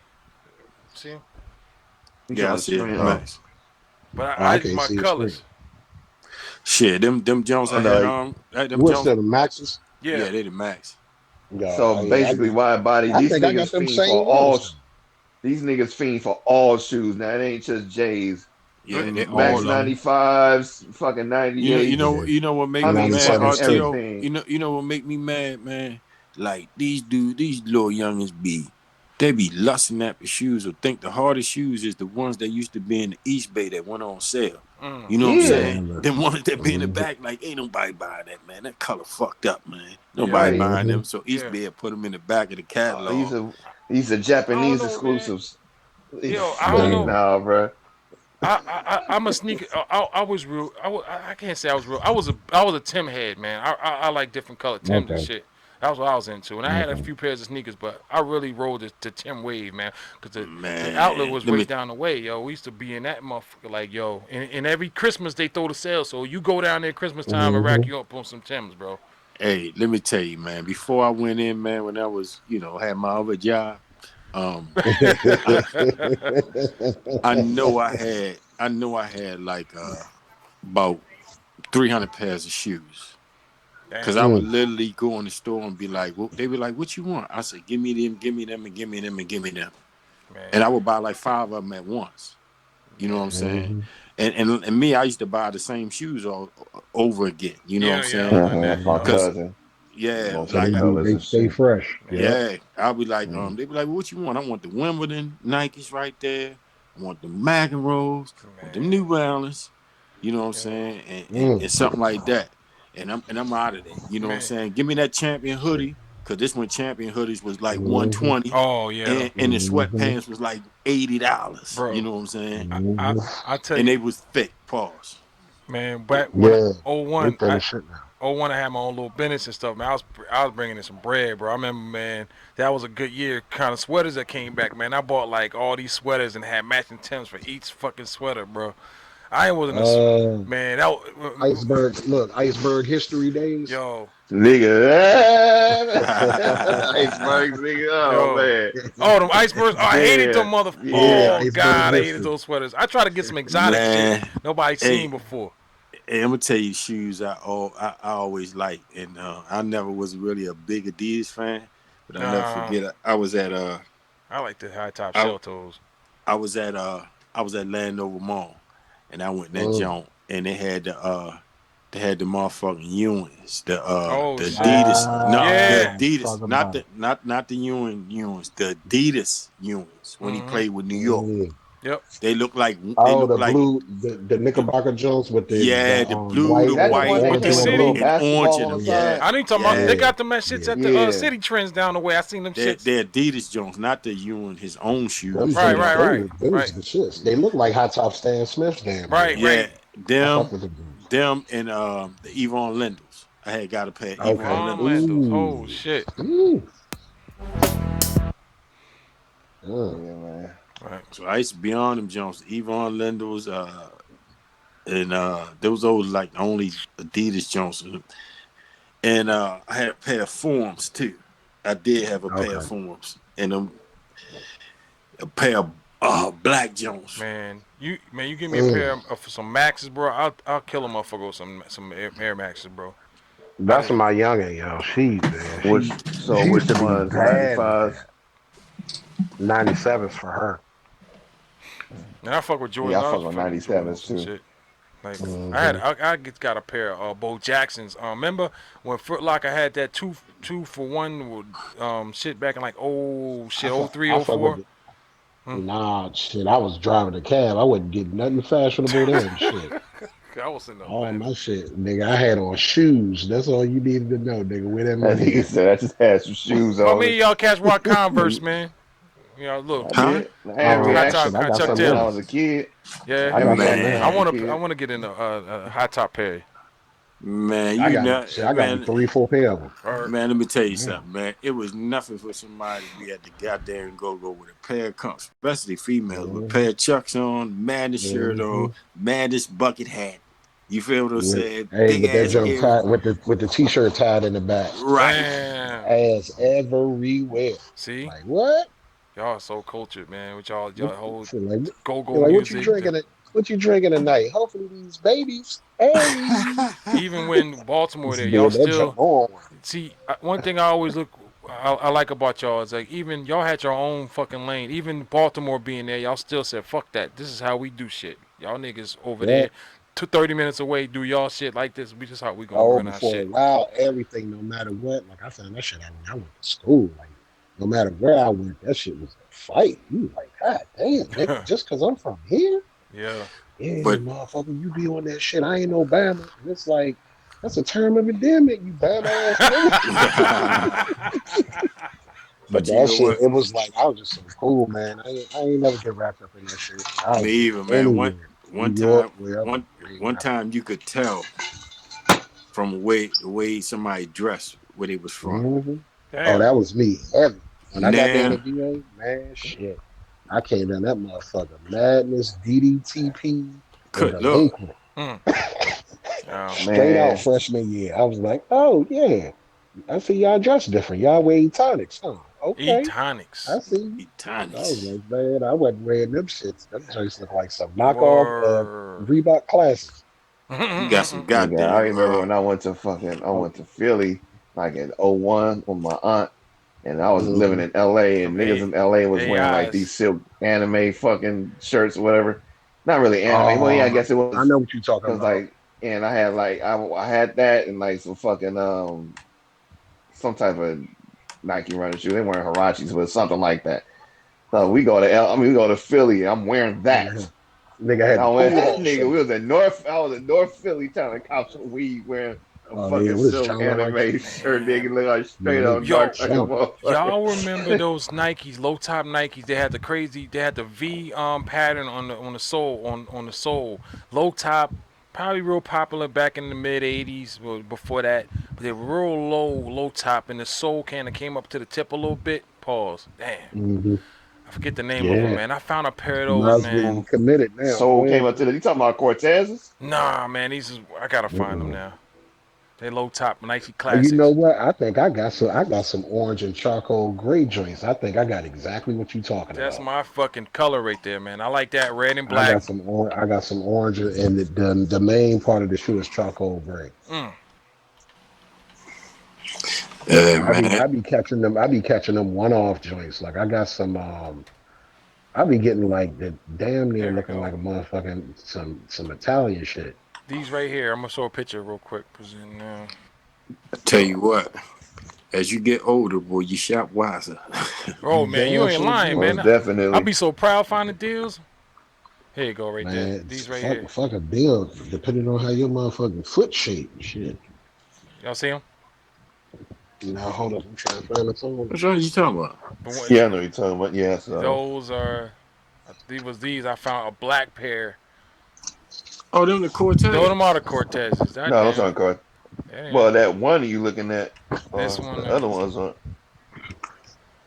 See? You Yeah, I trying to see it, screen? Max. But I I can't my see his colors. screen. Shit, them Jones I had on, them What's Jones. that, the Maxes? Yeah. Yeah, they the Max. Yeah, So basically, wide body. I These think I got niggas them fiend for same all. ones. These niggas fiend for all shoes. Now it ain't just J's. Yeah, Them they Max all of them. 95s, fucking 98s. You know what make I me mean, mad, fucking RTO? everything. You know what make me mad, man? Like these little youngins they be lusting at the shoes or think the hardest shoes is the ones that used to be in the East Bay that went on sale. You know what I'm saying? Them ones that be in the back, like ain't nobody buying that, man. That color fucked up, man. Nobody buying them. So East Bay put them in the back of the catalog. These are Japanese exclusives. Yo, I don't know. Nah, bro. I'm a sneaker. I was real. I can't say I was real. I was a Tim head, man. I like different colored Tims and shit. That was what I was into, and I had a few pairs of sneakers, but I really rolled the Tim wave, man, because the outlet was way down the way, yo. We used to be in that motherfucker, like, yo. And every Christmas they throw the sale, so you go down there Christmas time and rack you up on some Tims, bro. Hey, let me tell you, man. Before I went in, man, when I was, had my other job, I know I had like about 300 pairs of shoes. Because I would literally go in the store and be like, they be like, what you want? I said, give me them, and give me them. Man. And I would buy like 5 of them at once. You know what I'm saying? And me, I used to buy the same shoes all over again. You know what I'm saying? My cousin. Yeah, they stay fresh. Yeah, I'll be like, they be like, what you want? I want the Wimbledon Nikes right there. I want the McEnroes, I want the New Balance. You know what I'm saying? And something like that. And I'm out of there. You know what I'm saying? Give me that Champion hoodie, because this one Champion hoodies was like $120. Oh yeah. And the sweatpants was like $80. Bro. You know what I'm saying? I tell you. And they was thick. Pause. Man, back when 01, I had my own little business and stuff, man. I was bringing in some bread, bro. I remember, man, that was a good year. Kind of sweaters that came back, man. I bought like all these sweaters and had matching Tims for each fucking sweater, bro. I wasn't a man. Iceberg history days. Yo, nigga, icebergs, nigga. Oh man, them icebergs. Oh, I hated them motherfuckers. Oh God, I hated those sweaters. I tried to get some exotic shit nobody's seen before. Hey, I'm gonna tell you shoes I always liked, and I never was really a big Adidas fan, but I'll never forget. I was at I like the high top shell toes. I was at Landover Mall, and I went in that joint, and they had the motherfucking Ewins, the Adidas, the Adidas, not the Ewins, the Adidas Ewins when he played with New York. Yep. They look like blue, the Knickerbocker Jones with the blue, white, the white with the city and orange in them. Yeah, I need to talk about. They got them shits at the City Trends down the way. I seen them shits. They're Adidas Jones, not the Ewan his own shoes. Right. The shits. They look like Hot Top Stan Smith's damn. Right. Them and the Yvonne Lendls. I had got a pair of Yvonne Lendls. Oh shit. Oh yeah, man. Right. So I used to be on them Jones, Yvonne Lendls, and those old like the only Adidas Jones. And I had a pair of Forms too. I did have a pair of Forms and a pair of Black Jones. Man, you give me a pair of some Maxes, bro. I'll kill a motherfucker with some Air Maxes, bro. That's my youngin', yo. Which ones? 95s. 97s for her. And I fuck with Jordan. Yeah, I fuck with 97s too. Shit. Like I got a pair of Bo Jacksons. Remember when Foot Locker had that two for one with shit back in like 03, 04? Nah, shit. I was driving a cab. I wasn't getting nothing fashionable then. Shit. I was in the All my shit, nigga. I had on shoes. That's all you needed to know, nigga. Where that That money nigga at? said I just had some shoes But on. me and y'all cats rock Converse, man. You know, look. I did. I had High top, reaction. I got Chuck something when I Taylors. was a kid. Yeah, I got something when I I was want a to. kid. I want to get in a high top pair. Man, I you got know, I got man, 3-4 pair of them. man. Let me tell you something, man. It was nothing for somebody to be at the goddamn go with a pair of comps, especially females with a pair of Chucks on, madness shirt on, madness bucket hat. You feel what I'm saying? Hey, Big with that ass jump ears. tied with the t-shirt tied in the back. Right. Damn. Ass everywhere. See? Like what? Y'all so cultured, man. With y'all whole Like, go-go like what you music. drinking? What you drinking tonight? Hopefully these babies. Hey. Even when Baltimore there, Man, y'all that still jump on. see. One thing I always I like about y'all is like even y'all had your own fucking lane. Even Baltimore being there, y'all still said fuck that. This is how we do shit. Y'all niggas over there, 30 minutes away, do y'all shit like this. We just how we gonna run our Before a shit. while, everything, no matter what. Like I found that shit out when I went to school. Like no matter where I went, that shit was a fight. You like, God damn, nigga, just cause I'm from here? Yeah. Yeah, But motherfucker, you be on that shit. I ain't no Bama. And it's like, that's a term of endearment, you Bama ass nigga. But you that know shit, what? it was like, I was just so cool, man. I ain't never get wrapped up in that shit. I Me was either, man. anywhere, New One York, time, wherever. one time you could tell from the way somebody dressed where they was from. Mm-hmm. Damn. Oh, that was me. Heavy. When I got down to Now, DA, man, shit. I came down that motherfucker. Madness, DDTP, and good look. Delinquent. Oh. Straight out freshman year. I was like, oh, yeah. I see y'all dress different. Y'all wear Etonics, huh? Okay. I Etonics. see. I was Etonics. like, man, I wasn't wearing them shits. Them joints look like some knockoff Word. Reebok classics. You got some Nigga, I goddamn. remember when I went to Philly like in '01 with my aunt, and I was living in LA, and niggas in LA was wearing like these AIs. silk anime fucking shirts or whatever. Not really anime. Well, yeah, I guess it I was know what you're talking because about. like, and I had like I had that and like some fucking some type of Nike running shoe. They weren't Hirachis, but something like that. So we go to Philly. I'm wearing that. Nigga had I the went, pool hall nigga, shirt. I was in North Philly trying to cop some weed wearing a Oh, yeah, fucking what is silk John like? anime shirt, nigga, look like Yeah, straight up nigga was dark like a Yo, motherfucker. y'all remember those Nikes, low top Nikes? They had the V pattern on the sole on the sole, low top, probably real popular back in the mid '80s. Well, before that, but they were real low top, and the sole kind of came up to the tip a little bit. Pause. Damn, Mm-hmm. I forget the name of them, Yeah. man. I found a pair of You might those, as well man. be committed now. Soul Go came ahead, up to bro. the. You talking about Cortez's? Nah, man, I gotta find them now. They low top Nike You know classics. what? I think I got some orange and charcoal gray joints. I think I got exactly what you're talking That's about. my fucking color right there, man. I like that red and I black. got some orange, and the main part of the shoe is charcoal gray. Man. I be catching them. I be catching them one-off joints. Like I got some. I be getting like the damn near There we looking go. like a motherfucking some Italian shit. These right here, I'm gonna show a picture real quick. Present now. I tell you what, as you get older, boy, you shop wiser. Oh man, you Damn ain't sure lying, do. man. Most definitely. I'll be so proud finding deals. Here you go, right there. Man, These right here. fuck a deal, depending on how your motherfucking foot shape and shit. Y'all see them? Now hold up, I'm trying to find the phone. What's wrong? You talking about? Yeah, I know what you're talking about. Yeah, so Those are. These. I found a black pair. Oh, them the Cortez. Throw them out of Cortez's. no, don't talk about. Well, that one you looking at, this one. the other ones aren't.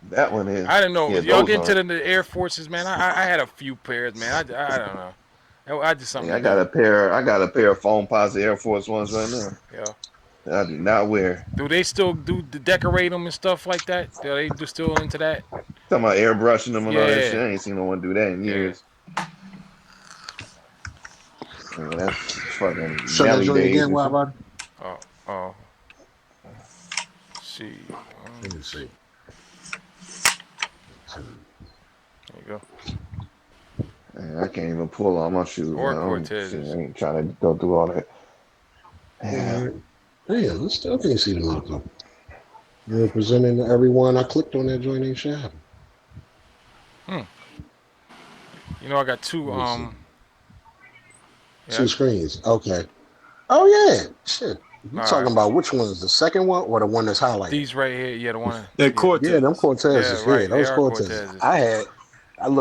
That one is. I didn't know. Yeah, Y'all those get into aren't. the Air Forces, man. I had a few pairs, man. I don't know. I just something. Yeah, I got a pair of foam posit Air Force Ones right now. Yeah. I do not wear. Do they still decorate them and stuff like that? Do they still into that? Talking about airbrushing them and all that Yeah. shit. I ain't seen no one do that in years. Yeah, that's fucking Show that Nelly joint days. again, why about? Oh. See. Let me see. There you go. Man, I can't even pull on my shoes. Or Man. Cortez's. I ain't trying to go through all that. Damn, I still can't see the motherfucker. You're presenting to everyone. I clicked on that joint, ain't shit happen. You know, I got two 2 screens. Okay. Oh yeah. Shit. You All talking right. about which one is the second one or the one that's highlighted? These right here. Yeah, the one. That Cortez. Yeah, them Cortezes. Yeah, right. Yeah, those They are Cortezes. Cortezes.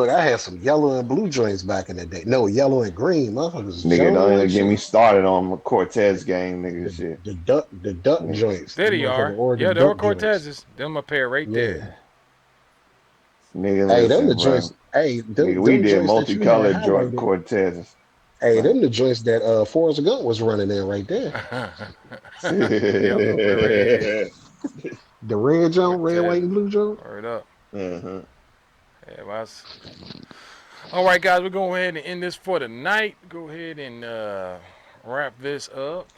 I had some yellow and blue joints back in the day. No, yellow and green. Motherfuckers. Nigga, don't even get me started on my Cortez game, nigga. Shit. The duck joints. There they are. Yeah, they were Cortezes. Them a pair right there. Nigga, Hey, listen, them the bro. joints. Hey, Nigga, we did multicolored Jordan Cortezes. Hey, them the joints that Forrest Gump was running in right there. The red joint, red, white, and blue joint. Word up. Uh-huh. Yeah, well, all right, guys, we're going ahead and end this for the night. Go ahead and wrap this up.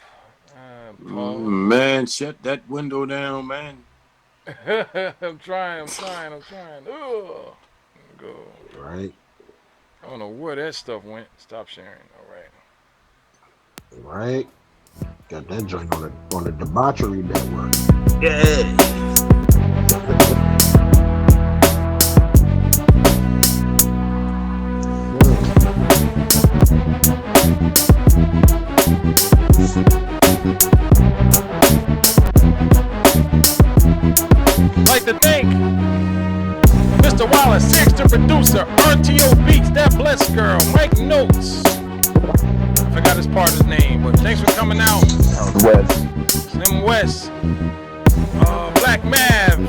Man, shut that window down, man. I'm trying. Ugh. Go. Right. I don't know where that stuff went. Stop sharing. All right. Right. Got that joint on the debauchery network. Yeah. Like to thank Mr. Wallace, Sexter producer, RTO Beats, That Blessed Girl, Mike Notes. Forgot his partner's name, but thanks for coming out. Slim West. Black Mav.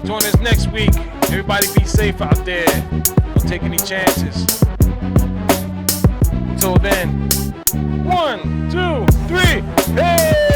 Join us next week. Everybody be safe out there. Don't take any chances. Until then, 1, 2, 3, hey!